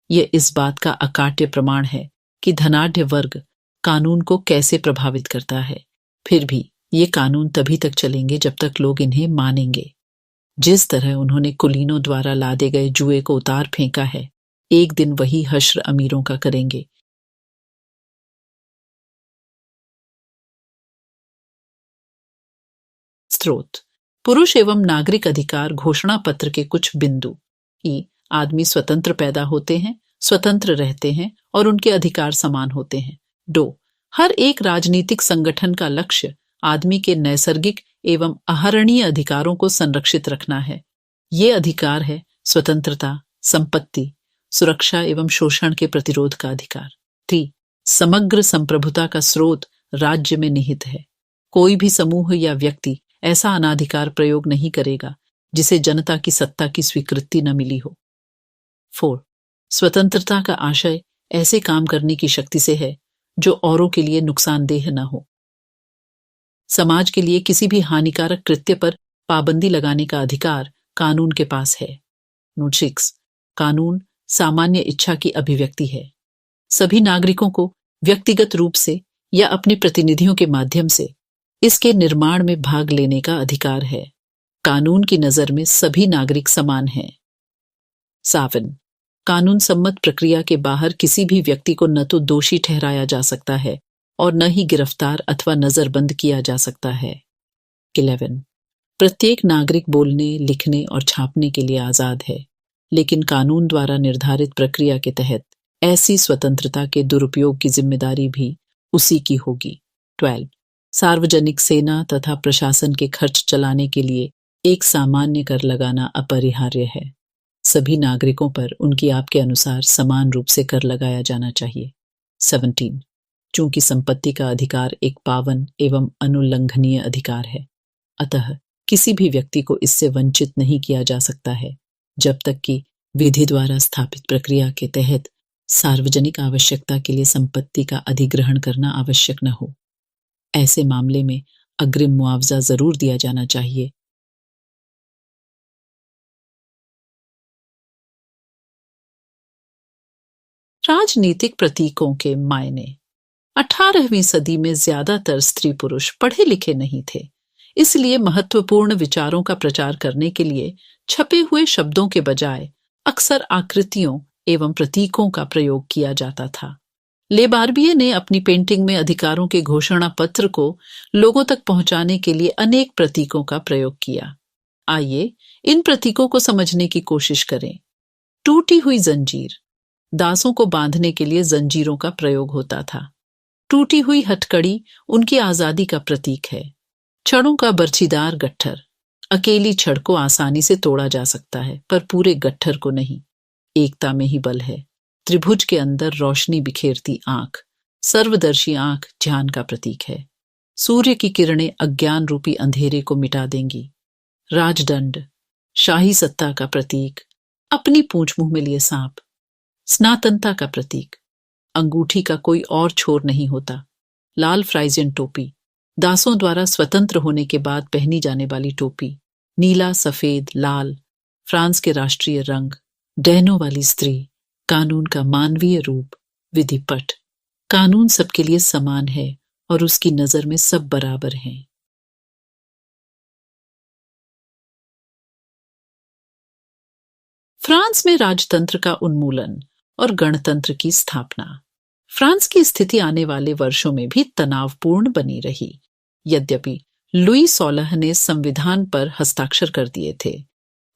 Speaker 1: यह इस बात का अकाट्य प्रमाण है कि धनाढ्य वर्ग कानून को कैसे प्रभावित करता है। फिर भी ये कानून तभी तक चलेंगे जब तक लोग इन्हें मानेंगे। जिस तरह उन्होंने कुलीनों द्वारा लादे गए जुए को उतार फेंका है, एक दिन वही हश्र अमीरों का करेंगे। स्रोत: पुरुष एवं नागरिक अधिकार घोषणा पत्र के कुछ बिंदु। आदमी स्वतंत्र पैदा होते हैं, स्वतंत्र रहते हैं और उनके अधिकार समान होते हैं। 2. हर एक राजनीतिक संगठन का लक्ष्य आदमी के नैसर्गिक एवं अहरणीय अधिकारों को संरक्षित रखना है। ये अधिकार है स्वतंत्रता, संपत्ति, सुरक्षा एवं शोषण के प्रतिरोध का अधिकार। 3. समग्र संप्रभुता का स्रोत राज्य में निहित है। कोई भी समूह या व्यक्ति ऐसा अनाधिकार प्रयोग नहीं करेगा जिसे जनता की सत्ता की स्वीकृति न मिली हो। 4. स्वतंत्रता का आशय ऐसे काम करने की शक्ति से है जो औरों के लिए नुकसानदेह न हो। समाज के लिए किसी भी हानिकारक कृत्य पर पाबंदी लगाने का अधिकार कानून के पास है। नोट 6. कानून सामान्य इच्छा की अभिव्यक्ति है। सभी नागरिकों को व्यक्तिगत रूप से या अपने प्रतिनिधियों के माध्यम से इसके निर्माण में भाग लेने का अधिकार है। कानून की नजर में सभी नागरिक समान हैं। 7. कानून सम्मत प्रक्रिया के बाहर किसी भी व्यक्ति को न तो दोषी ठहराया जा सकता है और न ही गिरफ्तार अथवा नजरबंद किया जा सकता है। 11. प्रत्येक नागरिक बोलने, लिखने और छापने के लिए आजाद है, लेकिन कानून द्वारा निर्धारित प्रक्रिया के तहत ऐसी स्वतंत्रता के दुरुपयोग की जिम्मेदारी भी उसी की होगी। 12. सार्वजनिक सेना तथा प्रशासन के खर्च चलाने के लिए एक सामान्य कर लगाना अपरिहार्य है। सभी नागरिकों पर उनकी आय के अनुसार समान रूप से कर लगाया जाना चाहिए। 17. चूंकि संपत्ति का अधिकार एक पावन एवं अनुल्लंघनीय अधिकार है, अतः किसी भी व्यक्ति को इससे वंचित नहीं किया जा सकता है जब तक कि विधि द्वारा स्थापित प्रक्रिया के तहत सार्वजनिक आवश्यकता के लिए संपत्ति का अधिग्रहण करना आवश्यक न हो। ऐसे मामले में अग्रिम मुआवजा जरूर दिया जाना चाहिए। राजनीतिक प्रतीकों के मायने। 18वीं सदी में ज्यादातर स्त्री पुरुष पढ़े लिखे नहीं थे, इसलिए महत्वपूर्ण विचारों का प्रचार करने के लिए छपे हुए शब्दों के बजाय अक्सर आकृतियों एवं प्रतीकों का प्रयोग किया जाता था। ले बार्बिए ने अपनी पेंटिंग में अधिकारों के घोषणा पत्र को लोगों तक पहुंचाने के लिए अनेक प्रतीकों का प्रयोग किया। आइए इन प्रतीकों को समझने की कोशिश करें। टूटी हुई जंजीर, दासों को बांधने के लिए जंजीरों का प्रयोग होता था। टूटी हुई हथकड़ी उनकी आजादी का प्रतीक है। छड़ों का बर्छीदार गट्ठर, अकेली छड़ को आसानी से तोड़ा जा सकता है पर पूरे गट्ठर को नहीं। एकता में ही बल है। त्रिभुज के अंदर रोशनी बिखेरती आंख, सर्वदर्शी आंख ध्यान का प्रतीक है। सूर्य की किरणें अज्ञान रूपी अंधेरे को मिटा देंगी। राजदंड, शाही सत्ता का प्रतीक, अपनी पूंछ मुंह में लिए सांप। सनातनता का प्रतीक, अंगूठी का कोई और छोर नहीं होता। लाल फ्राइजियन टोपी, दासों द्वारा स्वतंत्र होने के बाद पहनी जाने वाली टोपी। नीला, सफेद, लाल, फ्रांस के राष्ट्रीय रंग। डैनों वाली स्त्री, कानून का मानवीय रूप। विधिपट, कानून सबके लिए समान है और उसकी नजर में सब बराबर हैं। फ्रांस में राजतंत्र का उन्मूलन और गणतंत्र की स्थापना। फ्रांस की स्थिति आने वाले वर्षों में भी तनावपूर्ण बनी रही। यद्यपि लुई 16 ने संविधान पर हस्ताक्षर कर दिए थे,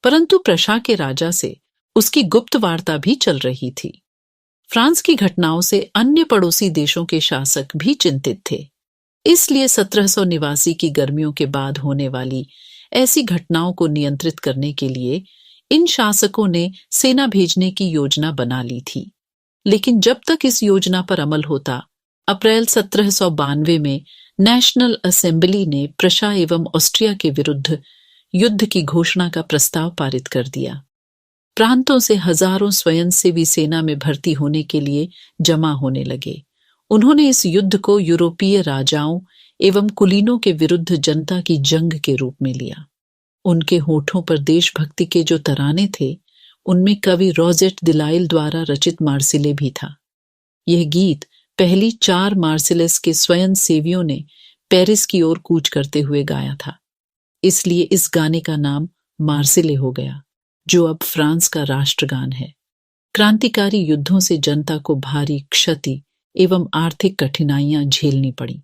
Speaker 1: परंतु प्रशा के राजा से उसकी गुप्त वार्ता भी चल रही थी। फ्रांस की घटनाओं से अन्य पड़ोसी देशों के शासक भी चिंतित थे। इसलिए 1789 की गर्मियों के बाद होने वाली ऐसी घटनाओं को नियंत्रित करने के लिए इन शासकों ने सेना भेजने की योजना बना ली थी। लेकिन जब तक इस योजना पर अमल होता, अप्रैल 1792 में नेशनल असेंबली ने प्रशा एवं ऑस्ट्रिया के विरुद्ध युद्ध की घोषणा का प्रस्ताव पारित कर दिया। प्रांतों से हजारों स्वयंसेवी सेना में भर्ती होने के लिए जमा होने लगे। उन्होंने इस युद्ध को यूरोपीय राजाओं एवं कुलीनों के विरुद्ध जनता की जंग के रूप में लिया। उनके होठों पर देशभक्ति के जो तराने थे, उनमें कवि रोजेट दिलाइल द्वारा रचित मार्सिले भी था। यह गीत पहली 4 मार्सिलेस के स्वयंसेवियों ने पेरिस की ओर कूच करते हुए गाया था। इसलिए इस गाने का नाम मार्सिले हो गया, जो अब फ्रांस का राष्ट्रगान है। क्रांतिकारी युद्धों से जनता को भारी क्षति एवं आर्थिक कठिनाइयां झेलनी पड़ी।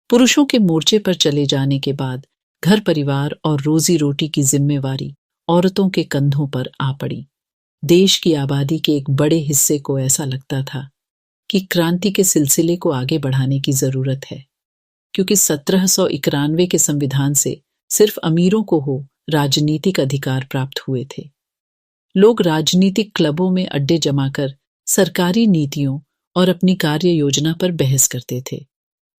Speaker 1: पुरुषों के मोर्चे पर चले जाने के बाद घर परिवार और रोजी रोटी की जिम्मेवारी औरतों के कंधों पर आ पड़ी। देश की आबादी के एक बड़े हिस्से को ऐसा लगता था कि क्रांति के सिलसिले को आगे बढ़ाने की जरूरत है, क्योंकि 1791 के संविधान से सिर्फ अमीरों को हो राजनीतिक अधिकार प्राप्त हुए थे। लोग राजनीतिक क्लबों में अड्डे जमाकर सरकारी नीतियों और अपनी कार्य योजना पर बहस करते थे।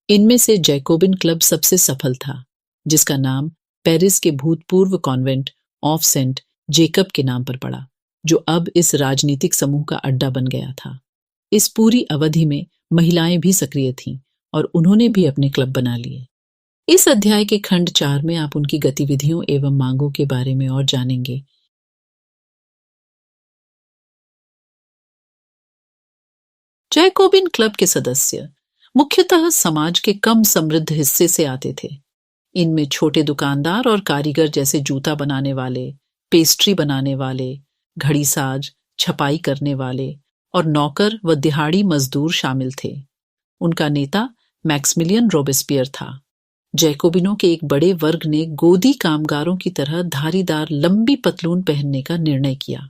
Speaker 1: इनमें से जैकोबिन क्लब सबसे सफल था, जिसका नाम पेरिस के भूतपूर्व कॉन्वेंट ऑफ सेंट जेकब के नाम पर पड़ा, जो अब इस राजनीतिक समूह का अड्डा बन गया था। इस पूरी अवधि में महिलाएं भी सक्रिय थीं और उन्होंने भी अपने क्लब बना लिए। इस अध्याय के खंड 4 में आप उनकी गतिविधियों एवं मांगों के बारे में और जानेंगे। जैकोबिन क्लब के सदस्य मुख्यतः समाज के कम समृद्ध हिस्से से आते थे। इनमें छोटे दुकानदार और कारीगर जैसे जूता बनाने वाले, पेस्ट्री बनाने वाले, घड़ीसाज, छपाई करने वाले और नौकर व दिहाड़ी मजदूर शामिल थे। उनका नेता मैक्सिमिलियन रोबेस्पियर था। जैकोबिनों के एक बड़े वर्ग ने गोदी कामगारों की तरह धारीदार लंबी पतलून पहनने का निर्णय किया।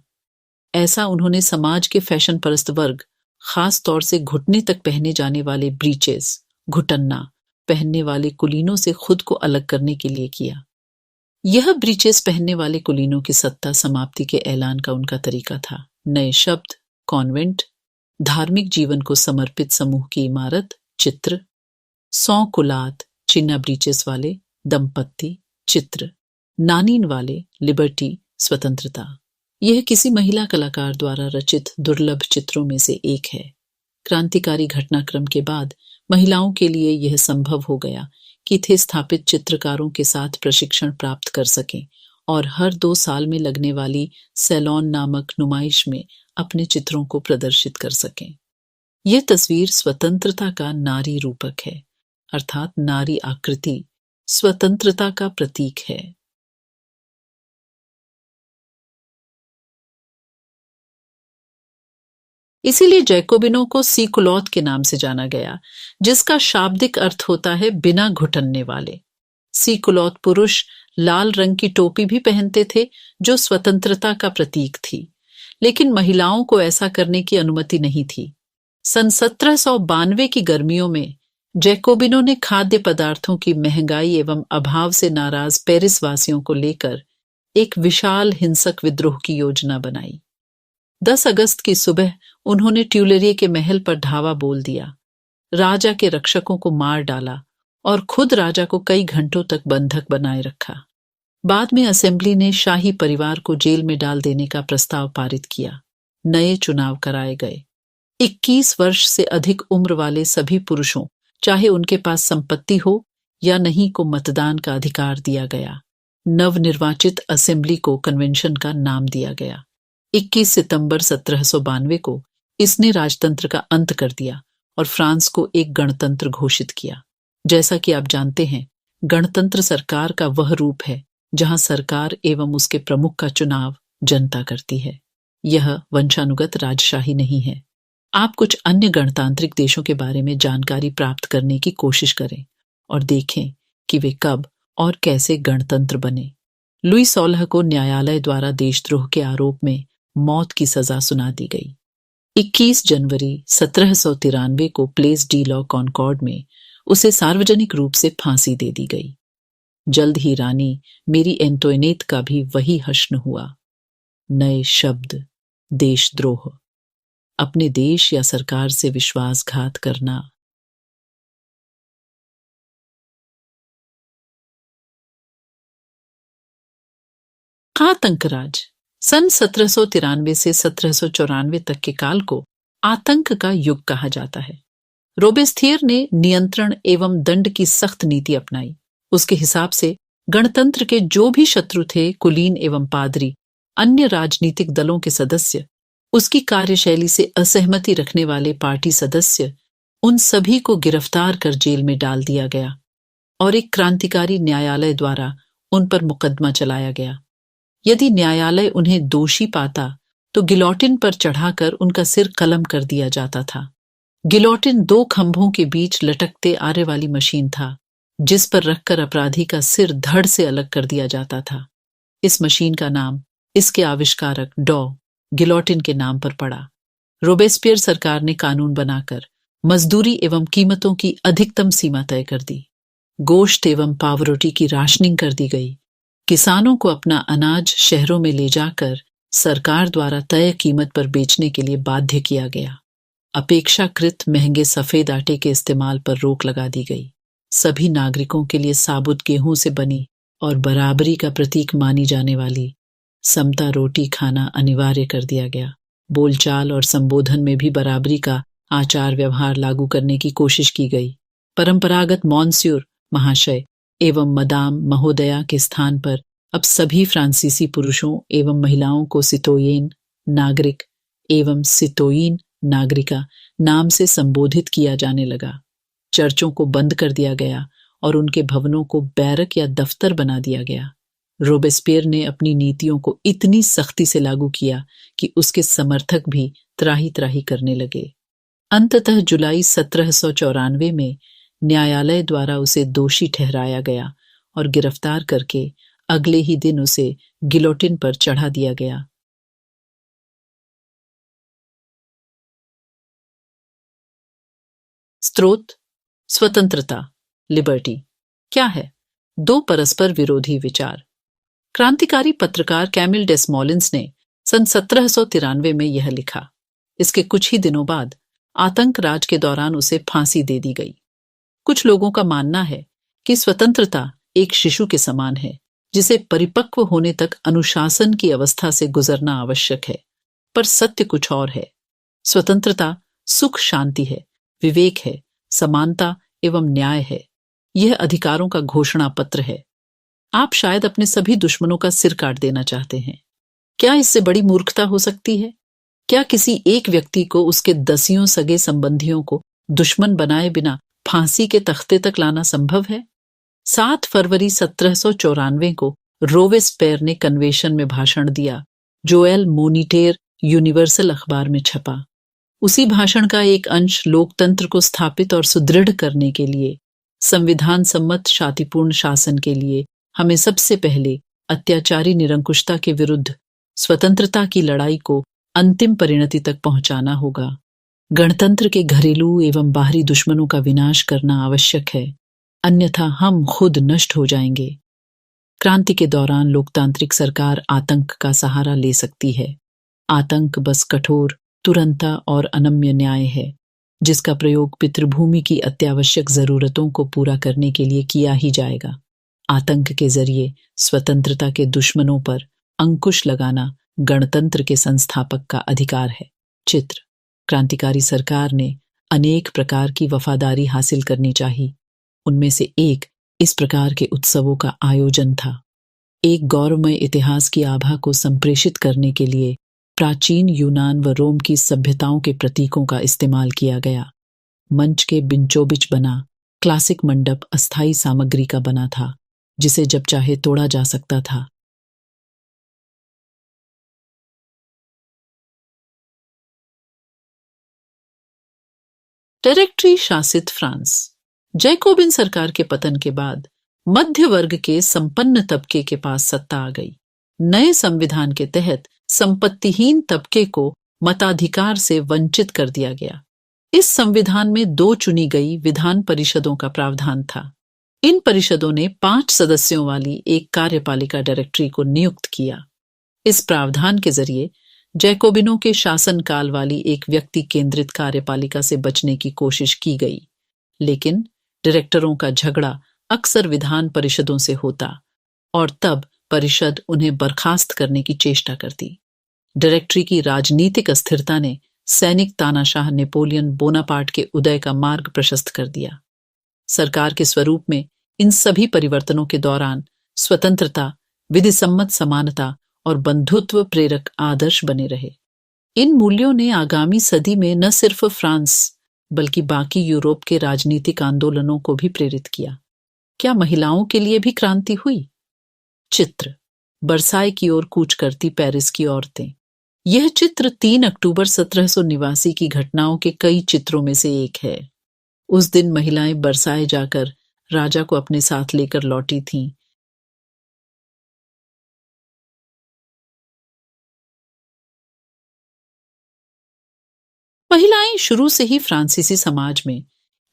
Speaker 1: ऐसा उन्होंने समाज के फैशन परस्त वर्ग, खास तौर से घुटने तक पहने जाने वाले ब्रीचेस, घुटन्ना पहनने वाले कुलीनों से खुद को अलग करने के लिए किया। यह ब्रीचेस पहनने वाले कुलीनों की सत्ता समाप्ति के ऐलान का उनका तरीका था। नए शब्द, कॉन्वेंट, धार्मिक जीवन को समर्पित समूह की इमारत, चित्र, सौ कुलात, चिन्ना ब्रीचेस वाले, दंपत्ति, चित्र, नानीन वाले, लिबर्टी, स्वतंत्रता। यह किसी महिला कलाकार द्वारा रचित दुर्लभ चित्रों में से एक है। क्रांतिकारी घटनाक्रम के बाद महिलाओं के लिए यह संभव हो गया कि थे स्थापित चित्रकारों के साथ प्रशिक्षण प्राप्त कर सकें और हर 2 साल में लगने वाली सैलॉन नामक नुमाइश में अपने चित्रों को प्रदर्शित कर सकें। यह तस्वीर स्वतंत्रता का नारी रूपक है, अर्थात नारी आकृति स्वतंत्रता का प्रतीक है। इसीलिए जैकोबिनों को सीकुलौत के नाम से जाना गया, जिसका शाब्दिक अर्थ होता है बिना घुटनने वाले। सीकुलौत पुरुष लाल रंग की टोपी भी पहनते थे जो स्वतंत्रता का प्रतीक थी, लेकिन महिलाओं को ऐसा करने की अनुमति नहीं थी। सन 1792 की गर्मियों में जैकोबिनों ने खाद्य पदार्थों की महंगाई एवं अभाव से नाराज पेरिस वासियों को लेकर एक विशाल हिंसक विद्रोह की योजना बनाई। 10 अगस्त की सुबह उन्होंने ट्यूलेरिये के महल पर धावा बोल दिया, राजा के रक्षकों को मार डाला और खुद राजा को कई घंटों तक बंधक बनाए रखा। बाद में असेंबली ने शाही परिवार को जेल में डाल देने का प्रस्ताव पारित किया। नए चुनाव कराए गए। 21 वर्ष से अधिक उम्र वाले सभी पुरुषों, चाहे उनके पास संपत्ति हो या नहीं, को मतदान का अधिकार दिया गया। नवनिर्वाचित असेंबली को कन्वेंशन का नाम दिया गया। 21 सितंबर 1792 को इसने राजतंत्र का अंत कर दिया और फ्रांस को एक गणतंत्र घोषित किया। जैसा कि आप जानते हैं, गणतंत्र सरकार का वह रूप है जहां सरकार एवं उसके प्रमुख का चुनाव जनता करती है। यह वंशानुगत राजशाही नहीं है। आप कुछ अन्य गणतांत्रिक देशों के बारे में जानकारी प्राप्त करने की कोशिश करें और देखें कि वे कब और कैसे गणतंत्र बने। लुई 16 को न्यायालय द्वारा देशद्रोह के आरोप में मौत की सजा सुना दी गई। 21 जनवरी 1793 को प्लेस डी लॉ कॉनकॉर्ड में उसे सार्वजनिक रूप से फांसी दे दी गई। जल्द ही रानी मेरी एंटोइनेट का भी वही हश्न हुआ। नए शब्द, देशद्रोह, अपने देश या सरकार से विश्वासघात करना। आतंकराज। सन 1793 से 1794 तक के काल को आतंक का युग कहा जाता है। रोबेस्पियर ने नियंत्रण एवं दंड की सख्त नीति अपनाई। उसके हिसाब से गणतंत्र के जो भी शत्रु थे, कुलीन एवं पादरी, अन्य राजनीतिक दलों के सदस्य, उसकी कार्यशैली से असहमति रखने वाले पार्टी सदस्य, उन सभी को गिरफ्तार कर जेल में डाल दिया गया और एक क्रांतिकारी न्यायालय द्वारा उन पर मुकदमा चलाया गया। यदि न्यायालय उन्हें दोषी पाता तो गिलोटिन पर चढ़ाकर उनका सिर कलम कर दिया जाता था। गिलोटिन 2 खंभों के बीच लटकते आरे वाली मशीन था जिस पर रखकर अपराधी का सिर धड़ से अलग कर दिया जाता था। इस मशीन का नाम इसके आविष्कारक डॉ गिलोटिन के नाम पर पड़ा। रोबेस्पियर सरकार ने कानून बनाकर मजदूरी एवं कीमतों की अधिकतम सीमा तय कर दी। गोश्त एवं पावरोटी की राशनिंग कर दी गई। किसानों को अपना अनाज शहरों में ले जाकर सरकार द्वारा तय कीमत पर बेचने के लिए बाध्य किया गया। अपेक्षाकृत महंगे सफेद आटे के इस्तेमाल पर रोक लगा दी गई। सभी नागरिकों के लिए साबुत गेहूं से बनी और बराबरी का प्रतीक मानी जाने वाली समता रोटी खाना अनिवार्य कर दिया गया। बोलचाल और संबोधन में भी बराबरी का आचार व्यवहार लागू करने की कोशिश की गई। परंपरागत मॉन्स्यूर महाशय एवं मदाम महोदया के स्थान पर अब सभी फ्रांसीसी पुरुषों एवं महिलाओं को सितोयेन नागरिक एवं सितोयीन नागरिका नाम से संबोधित किया जाने लगा। चर्चों को बंद कर दिया गया और उनके भवनों को बैरक या दफ्तर बना दिया गया। रोबेस्पियर ने अपनी नीतियों को इतनी सख्ती से लागू किया कि उसके समर्थक भी त्राही त्राही करने लगे। अंततः जुलाई 1794 में न्यायालय द्वारा उसे दोषी ठहराया गया और गिरफ्तार करके अगले ही दिन उसे गिलोटिन पर चढ़ा दिया गया। स्रोत: स्वतंत्रता, लिबर्टी। क्या है? 2 परस्पर विरोधी विचार। क्रांतिकारी पत्रकार कैमिल डेसमोलिन्स ने सन 1793 में यह लिखा। इसके कुछ ही दिनों बाद आतंक राज के दौरान उसे फांसी दे दी गई। कुछ लोगों का मानना है कि स्वतंत्रता एक शिशु के समान है जिसे परिपक्व होने तक अनुशासन की अवस्था से गुजरना आवश्यक है, पर सत्य कुछ और है। स्वतंत्रता सुख शांति है, विवेक है, समानता एवं न्याय है। यह अधिकारों का घोषणा पत्र है। आप शायद अपने सभी दुश्मनों का सिर काट देना चाहते हैं। क्या इससे बड़ी मूर्खता हो सकती है? क्या किसी एक व्यक्ति को उसके 10 सगे संबंधियों को दुश्मन बनाए बिना फांसी के तख्ते तक लाना संभव है? 7 फरवरी 1794 को रोबेस्पियर ने कन्वेंशन में भाषण दिया, जो एल मोनिटेर यूनिवर्सल अखबार में छपा। उसी भाषण का एक अंश लोकतंत्र को स्थापित और सुदृढ़ करने के लिए, संविधान सम्मत शांतिपूर्ण शासन के लिए हमें सबसे पहले अत्याचारी निरंकुशता के विरुद्ध स्वतंत्रता की लड़ाई को अंतिम परिणति तक पहुंचाना होगा। गणतंत्र के घरेलू एवं बाहरी दुश्मनों का विनाश करना आवश्यक है, अन्यथा हम खुद नष्ट हो जाएंगे। क्रांति के दौरान लोकतांत्रिक सरकार आतंक का सहारा ले सकती है। आतंक बस कठोर, तुरंता और अनम्य न्याय है, जिसका प्रयोग पितृभूमि की अत्यावश्यक जरूरतों को पूरा करने के लिए किया ही जाएगा। आतंक के जरिए स्वतंत्रता के दुश्मनों पर अंकुश लगाना गणतंत्र के संस्थापक का अधिकार है। चित्र: क्रांतिकारी सरकार ने अनेक प्रकार की वफादारी हासिल करनी चाहिए। उनमें से एक इस प्रकार के उत्सवों का आयोजन था। एक गौरवमय इतिहास की आभा को संप्रेषित करने के लिए प्राचीन यूनान व रोम की सभ्यताओं के प्रतीकों का इस्तेमाल किया गया। मंच के बिंचोबिच बना क्लासिक मंडप अस्थायी सामग्री का बना था, जिसे जब चाहे तोड़ा जा सकता था। डायरेक्टरी शासित फ्रांस। जैकोबिन सरकार के पतन के बाद मध्य वर्ग के संपन्न तबके के पास सत्ता आ गई। नए संविधान के तहत संपत्तिहीन तबके को मताधिकार से वंचित कर दिया गया। इस संविधान में 2 चुनी गई विधान परिषदों का प्रावधान था। इन परिषदों ने 5 सदस्यों वाली एक कार्यपालिका डायरेक्टरी को नियुक्त किया। इस प्रावधान के जरिए जैकोबिनों के शासनकाल वाली एक व्यक्ति केंद्रित कार्यपालिका से बचने की कोशिश की गई, लेकिन डायरेक्टरों का झगड़ा अक्सर विधान परिषदों से होता और तब परिषद उन्हें बर्खास्त करने की चेष्टा करती। डायरेक्टरी की राजनीतिक अस्थिरता ने सैनिक तानाशाह नेपोलियन बोनापार्ट के उदय का मार्ग प्रशस्त कर दिया। सरकार के स्वरूप में इन सभी परिवर्तनों के दौरान स्वतंत्रता, विधिसम्मत समानता और बंधुत्व प्रेरक आदर्श बने रहे। इन मूल्यों ने आगामी सदी में न सिर्फ फ्रांस बल्कि बाकी यूरोप के राजनीतिक आंदोलनों को भी प्रेरित किया। क्या महिलाओं के लिए भी क्रांति हुई? चित्र: बरसाई की ओर कूच करती पेरिस की औरतें। यह चित्र 3 अक्टूबर 1789 की घटनाओं के कई चित्रों में से एक है। उस दिन महिलाएं बरसाए जाकर राजा को अपने साथ लेकर लौटी थीं। महिलाएं शुरू से ही फ्रांसीसी समाज में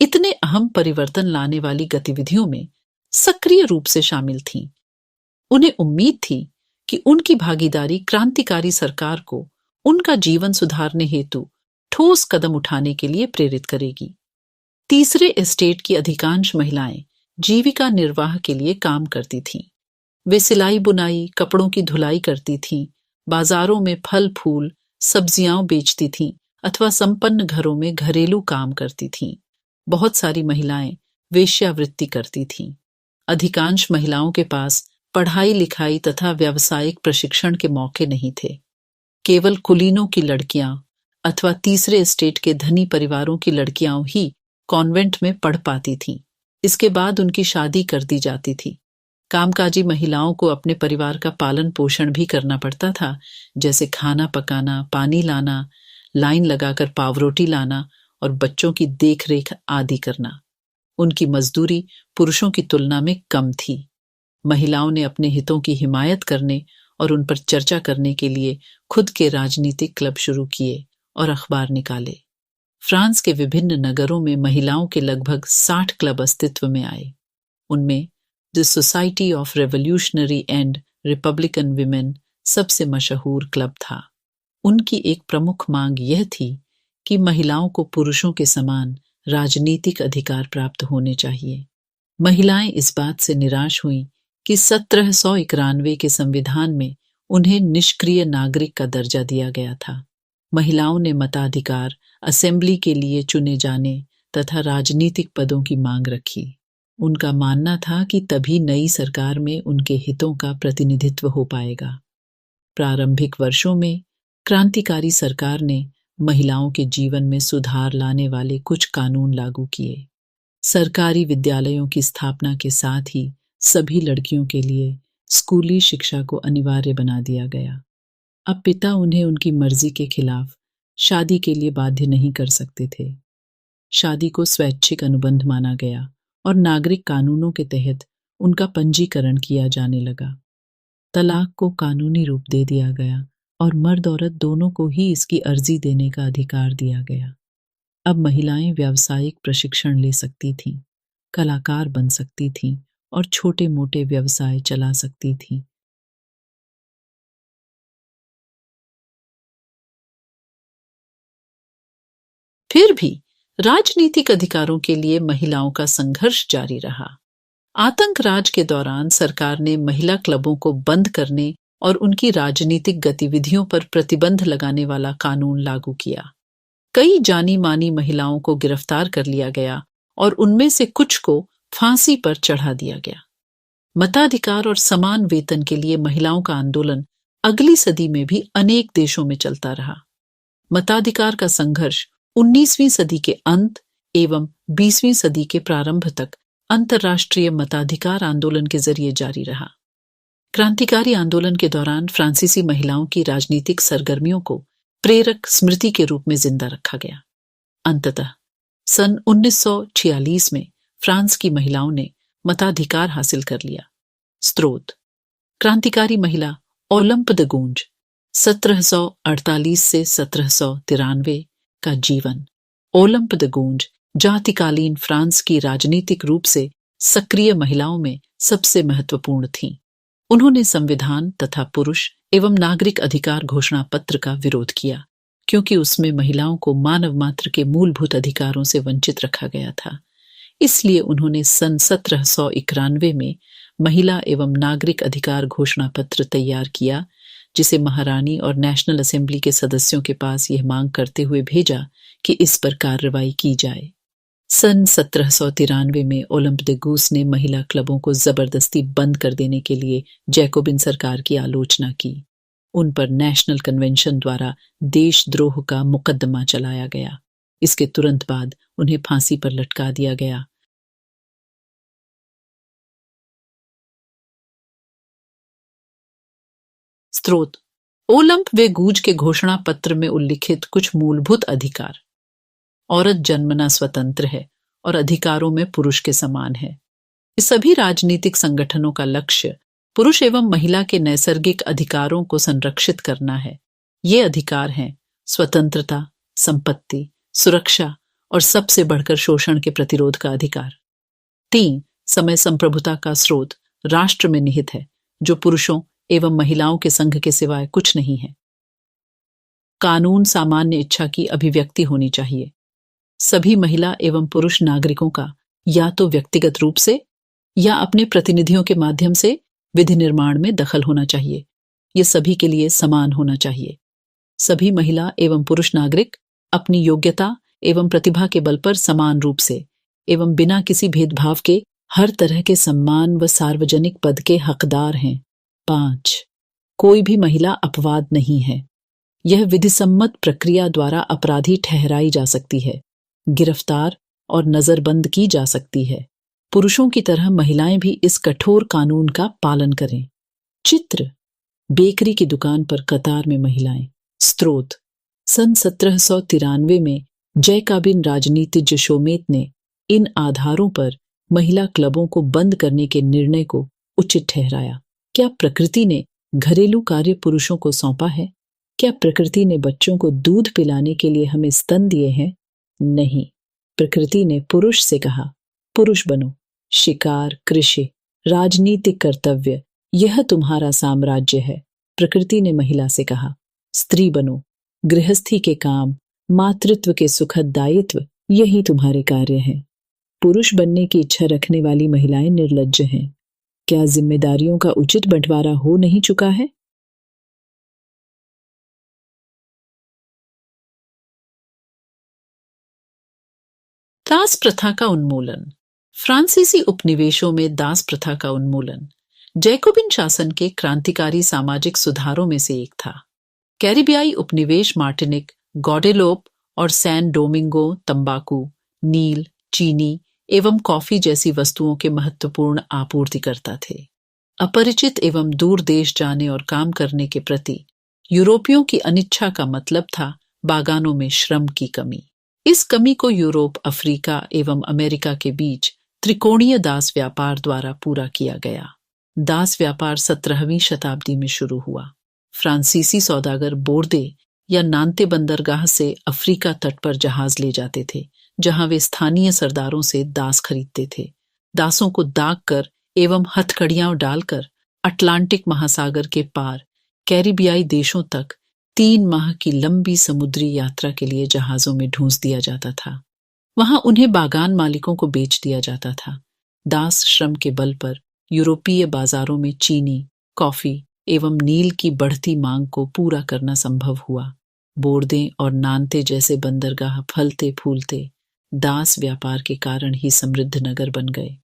Speaker 1: इतने अहम परिवर्तन लाने वाली गतिविधियों में सक्रिय रूप से शामिल थीं। उन्हें उम्मीद थी कि उनकी भागीदारी क्रांतिकारी सरकार को उनका जीवन सुधारने हेतु ठोस कदम उठाने के लिए प्रेरित करेगी। तीसरे एस्टेट की अधिकांश महिलाएं जीविका निर्वाह के लिए काम करती थीं। वे सिलाई बुनाई, कपड़ों की धुलाई करती थीं, बाजारों में फल फूल, सब्जियां बेचती थीं अथवा संपन्न घरों में घरेलू काम करती थीं। बहुत सारी महिलाएं वेश्यावृत्ति करती थीं। अधिकांश महिलाओं के पास पढ़ाई लिखाई तथा व्यावसायिक प्रशिक्षण के मौके नहीं थे। केवल कुलीनों की लड़कियां अथवा तीसरे एस्टेट के धनी परिवारों की लड़कियां ही कॉन्वेंट में पढ़ पाती थीं। इसके बाद उनकी शादी कर दी जाती थी। कामकाजी महिलाओं को अपने परिवार का पालन पोषण भी करना पड़ता था, जैसे खाना पकाना, पानी लाना, लाइन लगाकर पावरोटी लाना और बच्चों की देखरेख आदि करना। उनकी मजदूरी पुरुषों की तुलना में कम थी। महिलाओं ने अपने हितों की हिमायत करने और उन पर चर्चा करने के लिए खुद के राजनीतिक क्लब शुरू किए और अखबार निकाले। फ्रांस के विभिन्न नगरों में महिलाओं के लगभग 60 क्लब अस्तित्व में आए। उनमें the society of revolutionary and Republican women सबसे मशहूर क्लब था। उनकी एक प्रमुख मांग यह थी कि महिलाओं को पुरुषों के समान राजनीतिक अधिकार प्राप्त होने चाहिए। महिलाएं इस बात से निराश हुईं कि 1791 के संविधान में उन्हें निष्क्रिय नागरिक का दर्जा दिया गया था। महिलाओं ने मताधिकार, असेंबली के लिए चुने जाने तथा राजनीतिक पदों की मांग रखी। उनका मानना था कि तभी नई सरकार में उनके हितों का प्रतिनिधित्व हो पाएगा। प्रारंभिक वर्षों में क्रांतिकारी सरकार ने महिलाओं के जीवन में सुधार लाने वाले कुछ कानून लागू किए। सरकारी विद्यालयों की स्थापना के साथ ही सभी लड़कियों के लिए स्कूली शिक्षा को अनिवार्य बना दिया गया। अब पिता उन्हें उनकी मर्जी के खिलाफ शादी के लिए बाध्य नहीं कर सकते थे। शादी को स्वैच्छिक अनुबंध माना गया और नागरिक कानूनों के तहत उनका पंजीकरण किया जाने लगा। तलाक को कानूनी रूप दे दिया गया और मर्द औरत दोनों को ही इसकी अर्जी देने का अधिकार दिया गया। अब महिलाएं व्यावसायिक प्रशिक्षण ले सकती थीं, कलाकार बन सकती थीं और छोटे मोटे व्यवसाय चला सकती थीं। फिर भी राजनीतिक अधिकारों के लिए महिलाओं का संघर्ष जारी रहा। आतंक राज के दौरान सरकार ने महिला क्लबों को बंद करने और उनकी राजनीतिक गतिविधियों पर प्रतिबंध लगाने वाला कानून लागू किया। कई जानी मानी महिलाओं को गिरफ्तार कर लिया गया और उनमें से कुछ को फांसी पर चढ़ा दिया गया। मताधिकार और समान वेतन के लिए महिलाओं का आंदोलन अगली सदी में भी अनेक देशों में चलता रहा। मताधिकार का संघर्ष 19वीं सदी के अंत एवं 20वीं सदी के प्रारंभ तक अंतर्राष्ट्रीय मताधिकार आंदोलन के जरिए जारी रहा। क्रांतिकारी आंदोलन के दौरान फ्रांसीसी महिलाओं की राजनीतिक सरगर्मियों को प्रेरक स्मृति के रूप में जिंदा रखा गया। अंततः सन 1946 में फ्रांस की महिलाओं ने मताधिकार हासिल कर लिया। स्रोत: क्रांतिकारी महिला ओलंप द गूंज 1748 से 1793 का जीवन। ओलंप द गूंज जातिकालीन फ्रांस की राजनीतिक रूप से सक्रिय महिलाओं में सबसे महत्वपूर्ण थीं। उन्होंने संविधान तथा पुरुष एवं नागरिक अधिकार घोषणा पत्र का विरोध किया, क्योंकि उसमें महिलाओं को मानव मात्र के मूलभूत अधिकारों से वंचित रखा गया था। इसलिए उन्होंने सन 1791 में महिला एवं नागरिक अधिकार घोषणा पत्र तैयार किया, जिसे महारानी और नेशनल असेंबली के सदस्यों के पास यह मांग करते हुए भेजा कि इस पर कार्रवाई की जाए। सन 1793 में ओलंप द गूस ने महिला क्लबों को जबरदस्ती बंद कर देने के लिए जैकोबिन सरकार की आलोचना की। उन पर नेशनल कन्वेंशन द्वारा देशद्रोह का मुकदमा चलाया गया। इसके तुरंत बाद उन्हें फांसी पर लटका दिया गया। स्रोत: ओलंप व गूज के घोषणा पत्र में उल्लिखित कुछ मूलभूत अधिकार। औरत जन्मना स्वतंत्र है और अधिकारों में पुरुष के समान है। इस सभी राजनीतिक संगठनों का लक्ष्य पुरुष एवं महिला के नैसर्गिक अधिकारों को संरक्षित करना है। ये अधिकार हैं स्वतंत्रता, संपत्ति, सुरक्षा और सबसे बढ़कर शोषण के प्रतिरोध का अधिकार। 3. समय संप्रभुता का स्रोत राष्ट्र में निहित है, जो पुरुषों एवं महिलाओं के संघ के सिवाय कुछ नहीं है। कानून सामान्य इच्छा की अभिव्यक्ति होनी चाहिए। सभी महिला एवं पुरुष नागरिकों का या तो व्यक्तिगत रूप से या अपने प्रतिनिधियों के माध्यम से विधि निर्माण में दखल होना चाहिए। यह सभी के लिए समान होना चाहिए। सभी महिला एवं पुरुष नागरिक अपनी योग्यता एवं प्रतिभा के बल पर समान रूप से एवं बिना किसी भेदभाव के हर तरह के सम्मान व सार्वजनिक पद के हकदार हैं। 5. कोई भी महिला अपवाद नहीं है। यह विधिसम्मत प्रक्रिया द्वारा अपराधी ठहराई जा सकती है, गिरफ्तार और नजरबंद की जा सकती है। पुरुषों की तरह महिलाएं भी इस कठोर कानून का पालन करें। चित्र: बेकरी की दुकान पर कतार में महिलाएं। स्रोत: सन 1793 में जैकाबिन राजनीतिज्ञ शोमेत ने इन आधारों पर महिला क्लबों को बंद करने के निर्णय को उचित ठहराया। क्या प्रकृति ने घरेलू कार्य पुरुषों को सौंपा है? क्या प्रकृति ने बच्चों को दूध पिलाने के लिए हमें स्तन दिए हैं? नहीं। प्रकृति ने पुरुष से कहा, पुरुष बनो। शिकार, कृषि, राजनीतिक कर्तव्य, यह तुम्हारा साम्राज्य है। प्रकृति ने महिला से कहा, स्त्री बनो। गृहस्थी के काम, मातृत्व के सुखद दायित्व, यही तुम्हारे कार्य हैं। पुरुष बनने की इच्छा रखने वाली महिलाएं निर्लज्ज हैं। क्या जिम्मेदारियों का उचित बंटवारा हो नहीं चुका है? दास प्रथा का उन्मूलन। फ्रांसीसी उपनिवेशों में दास प्रथा का उन्मूलन जैकोबिन शासन के क्रांतिकारी सामाजिक सुधारों में से एक था। कैरिबियाई उपनिवेश मार्टिनिक, गॉडेलोप और सैन डोमिंगो तंबाकू, नील, चीनी एवं कॉफी जैसी वस्तुओं के महत्वपूर्ण आपूर्तिकर्ता थे। अपरिचित एवं दूर देश जाने और काम करने के प्रति यूरोपियों की अनिच्छा का मतलब था बागानों में श्रम की कमी। इस कमी को यूरोप, अफ्रीका एवं अमेरिका के बीच त्रिकोणीय दास व्यापार द्वारा पूरा किया गया। दास व्यापार 17वीं शताब्दी में शुरू हुआ। फ्रांसीसी सौदागर बोर्दे या नांते बंदरगाह से अफ्रीका तट पर जहाज ले जाते थे, जहां वे स्थानीय सरदारों से दास खरीदते थे। दासों को दाग कर एवं हथकड़ियां डालकर अटलांटिक महासागर के पार कैरिबियाई देशों तक 3 माह की लंबी समुद्री यात्रा के लिए जहाजों में ढूंस दिया जाता था। वहां उन्हें बागान मालिकों को बेच दिया जाता था। दास श्रम के बल पर यूरोपीय बाजारों में चीनी, कॉफी एवं नील की बढ़ती मांग को पूरा करना संभव हुआ। बोर्दे और नांते जैसे बंदरगाह फलते फूलते दास व्यापार के कारण ही समृद्ध नगर बन गए।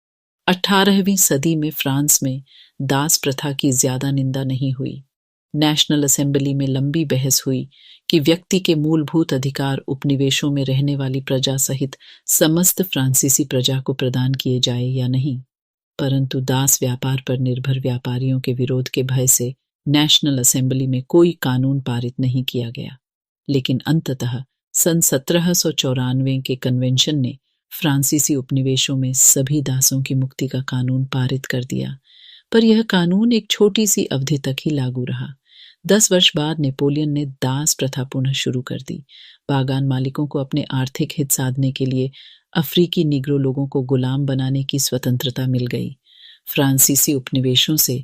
Speaker 1: 18वीं सदी में फ्रांस में दास प्रथा की ज्यादा निंदा नहीं हुई। नेशनल असेंबली में लंबी बहस हुई कि व्यक्ति के मूलभूत अधिकार उपनिवेशों में रहने वाली प्रजा सहित समस्त फ्रांसीसी प्रजा को प्रदान किए जाए या नहीं, परंतु दास व्यापार पर निर्भर व्यापारियों के विरोध के भय से नेशनल असेंबली में कोई कानून पारित नहीं किया गया। लेकिन अंततः सन 1794 के कन्वेंशन ने फ्रांसीसी उपनिवेशों में सभी दासों की मुक्ति का कानून पारित कर दिया, पर यह कानून एक छोटी सी अवधि तक ही लागू रहा। 10 वर्ष बाद नेपोलियन ने दास प्रथा पुनः शुरू कर दी। बागान मालिकों को अपने आर्थिक हित साधने के लिए अफ्रीकी निग्रो लोगों को गुलाम बनाने की स्वतंत्रता मिल गई। फ्रांसीसी उपनिवेशों से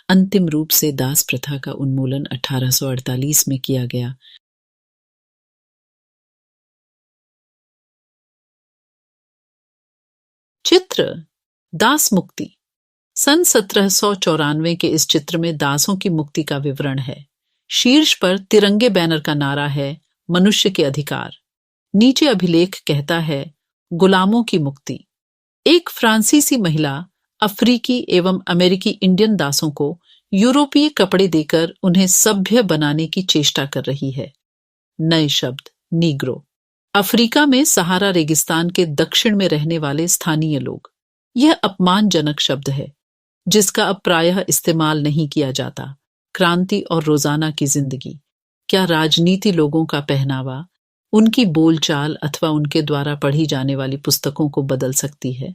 Speaker 1: अंतिम रूप से दास प्रथा का उन्मूलन 1848 में किया गया। चित्र दास मुक्ति। सन 1794 के इस चित्र में दासों की मुक्ति का विवरण है। शीर्ष पर तिरंगे बैनर का नारा है मनुष्य के अधिकार। नीचे अभिलेख कहता है गुलामों की मुक्ति। एक फ्रांसीसी महिला अफ्रीकी एवं अमेरिकी इंडियन दासों को यूरोपीय कपड़े देकर उन्हें सभ्य बनाने की चेष्टा कर रही है। नए शब्द नीग्रो। अफ्रीका में सहारा रेगिस्तान के दक्षिण में रहने वाले स्थानीय लोग। यह अपमानजनक शब्द है जिसका अब प्रायः इस्तेमाल नहीं किया जाता। क्रांति और रोजाना की जिंदगी। क्या राजनीति लोगों का पहनावा, उनकी बोलचाल अथवा उनके द्वारा पढ़ी जाने वाली पुस्तकों को बदल सकती है?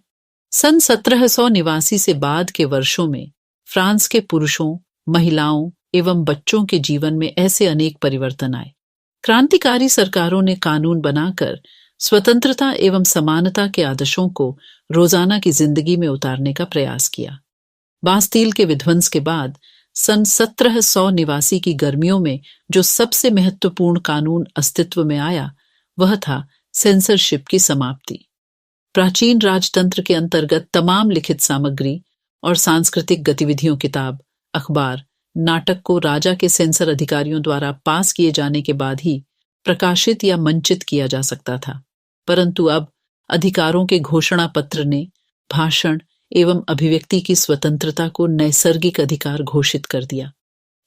Speaker 1: सन 1789 से बाद के वर्षों में फ्रांस के पुरुषों, महिलाओं एवं बच्चों के जीवन में ऐसे अनेक परिवर्तन आए। क्रांतिकारी सरकारों ने कानून बनाकर स्वतंत्रता एवं समानता के आदर्शों को रोजाना की जिंदगी में उतारने का प्रयास किया। बास्तील के विध्वंस के बाद सन 1789 की गर्मियों में जो सबसे महत्वपूर्ण कानून अस्तित्व में आया वह था सेंसरशिप की समाप्ति। प्राचीन राजतंत्र के अंतर्गत तमाम लिखित सामग्री और सांस्कृतिक गतिविधियों, किताब, अखबार, नाटक को राजा के सेंसर अधिकारियों द्वारा पास किए जाने के बाद ही प्रकाशित या मंचित किया जा सकता था। परंतु अब अधिकारों के घोषणा पत्र ने भाषण एवं अभिव्यक्ति की स्वतंत्रता को नैसर्गिक अधिकार घोषित कर दिया।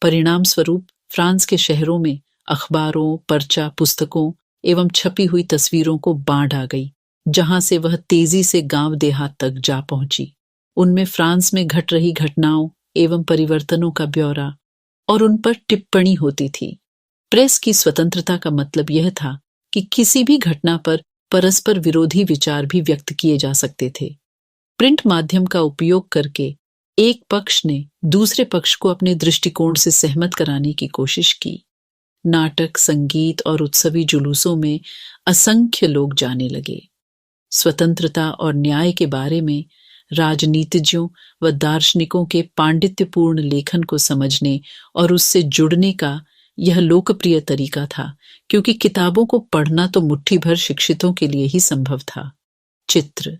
Speaker 1: परिणाम स्वरूप फ्रांस के शहरों में अखबारों, पर्चा, पुस्तकों एवं छपी हुई तस्वीरों को बाढ़ आ गई, जहां से वह तेजी से गांव देहात तक जा पहुंची। उनमें फ्रांस में घट रही घटनाओं एवं परिवर्तनों का ब्यौरा और उन पर टिप्पणी होती थी। प्रेस की स्वतंत्रता का मतलब यह था कि किसी भी घटना पर परस्पर विरोधी विचार भी व्यक्त किए जा सकते थे। प्रिंट माध्यम का उपयोग करके एक पक्ष ने दूसरे पक्ष को अपने दृष्टिकोण से सहमत कराने की कोशिश की। नाटक, संगीत और उत्सवी जुलूसों में असंख्य लोग जाने लगे। स्वतंत्रता और न्याय के बारे में राजनीतिज्ञों व दार्शनिकों के पांडित्यपूर्ण लेखन को समझने और उससे जुड़ने का यह लोकप्रिय तरीका था, क्योंकि किताबों को पढ़ना तो मुट्ठी भर शिक्षितों के लिए ही संभव था। चित्र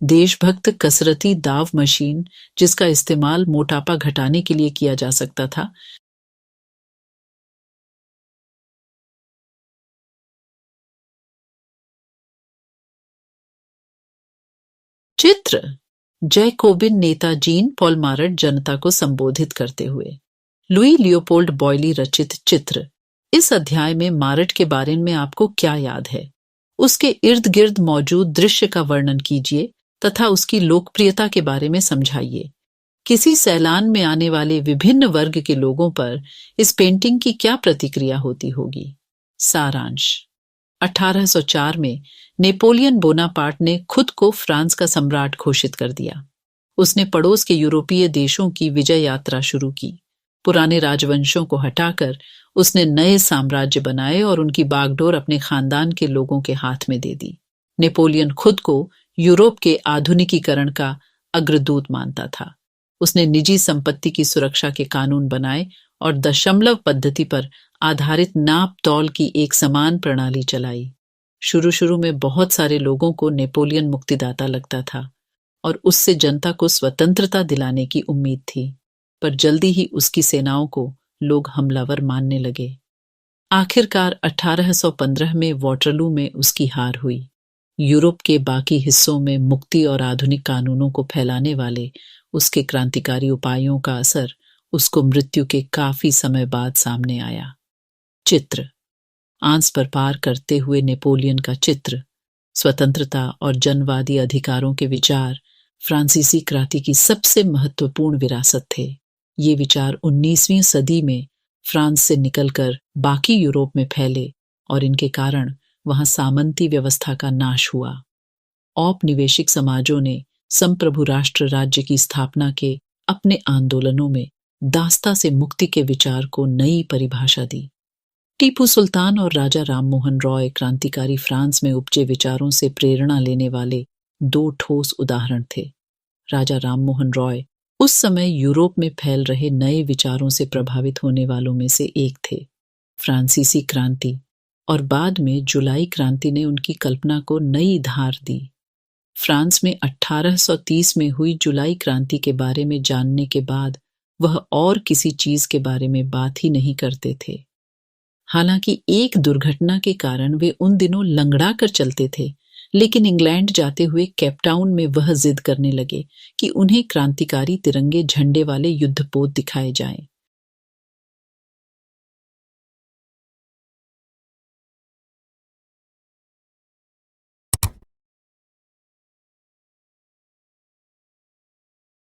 Speaker 1: देशभक्त कसरती दाव मशीन, जिसका इस्तेमाल मोटापा घटाने के लिए किया जा सकता था। चित्र जैकोबिन नेता जीन पॉल मारट जनता को संबोधित करते हुए। लुई लियोपोल्ड बॉयली रचित चित्र। इस अध्याय में मारट के बारे में आपको क्या याद है? उसके इर्द गिर्द मौजूद दृश्य का वर्णन कीजिए तथा उसकी लोकप्रियता के बारे में समझाइए। किसी सैलान में आने वाले विभिन्न वर्ग के लोगों पर इस पेंटिंग की क्या प्रतिक्रिया होती होगी? सारांश। 1804 में नेपोलियन बोनापार्ट ने खुद को फ्रांस का सम्राट घोषित कर दिया। उसने पड़ोस के यूरोपीय देशों की विजय यात्रा शुरू की। पुराने राजवंशों को हटाकर उसने नए साम्राज्य बनाए और उनकी बागडोर अपने खानदान के लोगों के हाथ में दे दी। नेपोलियन खुद को यूरोप के आधुनिकीकरण का अग्रदूत मानता था। उसने निजी संपत्ति की सुरक्षा के कानून बनाए और दशमलव पद्धति पर आधारित नाप तौल की एक समान प्रणाली चलाई। शुरू में बहुत सारे लोगों को नेपोलियन मुक्तिदाता लगता था और उससे जनता को स्वतंत्रता दिलाने की उम्मीद थी, पर जल्दी ही उसकी सेनाओं को लोग हमलावर मानने लगे। आखिरकार 1815 में वाटरलू में उसकी हार हुई। यूरोप के बाकी हिस्सों में मुक्ति और आधुनिक कानूनों को फैलाने वाले उसके क्रांतिकारी उपायों का असर उसको मृत्यु के काफी समय बाद सामने आया। चित्र आंस पर पार करते हुए नेपोलियन का चित्र, स्वतंत्रता और जनवादी अधिकारों के विचार फ्रांसीसी क्रांति की सबसे महत्वपूर्ण विरासत थे। ये विचार 19वीं सदी में फ्रांस से निकलकर बाकी यूरोप में फैले और इनके कारण वहां सामंती व्यवस्था का नाश हुआ। औपनिवेशिक समाजों ने संप्रभु राष्ट्र राज्य की स्थापना के अपने आंदोलनों में दास्ता से मुक्ति के विचार को नई परिभाषा दी। टीपू सुल्तान और राजा राममोहन रॉय क्रांतिकारी फ्रांस में उपजे विचारों से प्रेरणा लेने वाले दो ठोस उदाहरण थे। राजा राममोहन रॉय उस समय यूरोप में फैल रहे नए विचारों से प्रभावित होने वालों में से एक थे। फ्रांसीसी क्रांति और बाद में जुलाई क्रांति ने उनकी कल्पना को नई धार दी। फ्रांस में 1830 में हुई जुलाई क्रांति के बारे में जानने के बाद वह और किसी चीज के बारे में बात ही नहीं करते थे। हालांकि एक दुर्घटना के कारण वे उन दिनों लंगड़ा कर चलते थे, लेकिन इंग्लैंड जाते हुए केपटाउन में वह जिद करने लगे कि उन्हें क्रांतिकारी तिरंगे झंडे वाले युद्धपोत दिखाए जाएं।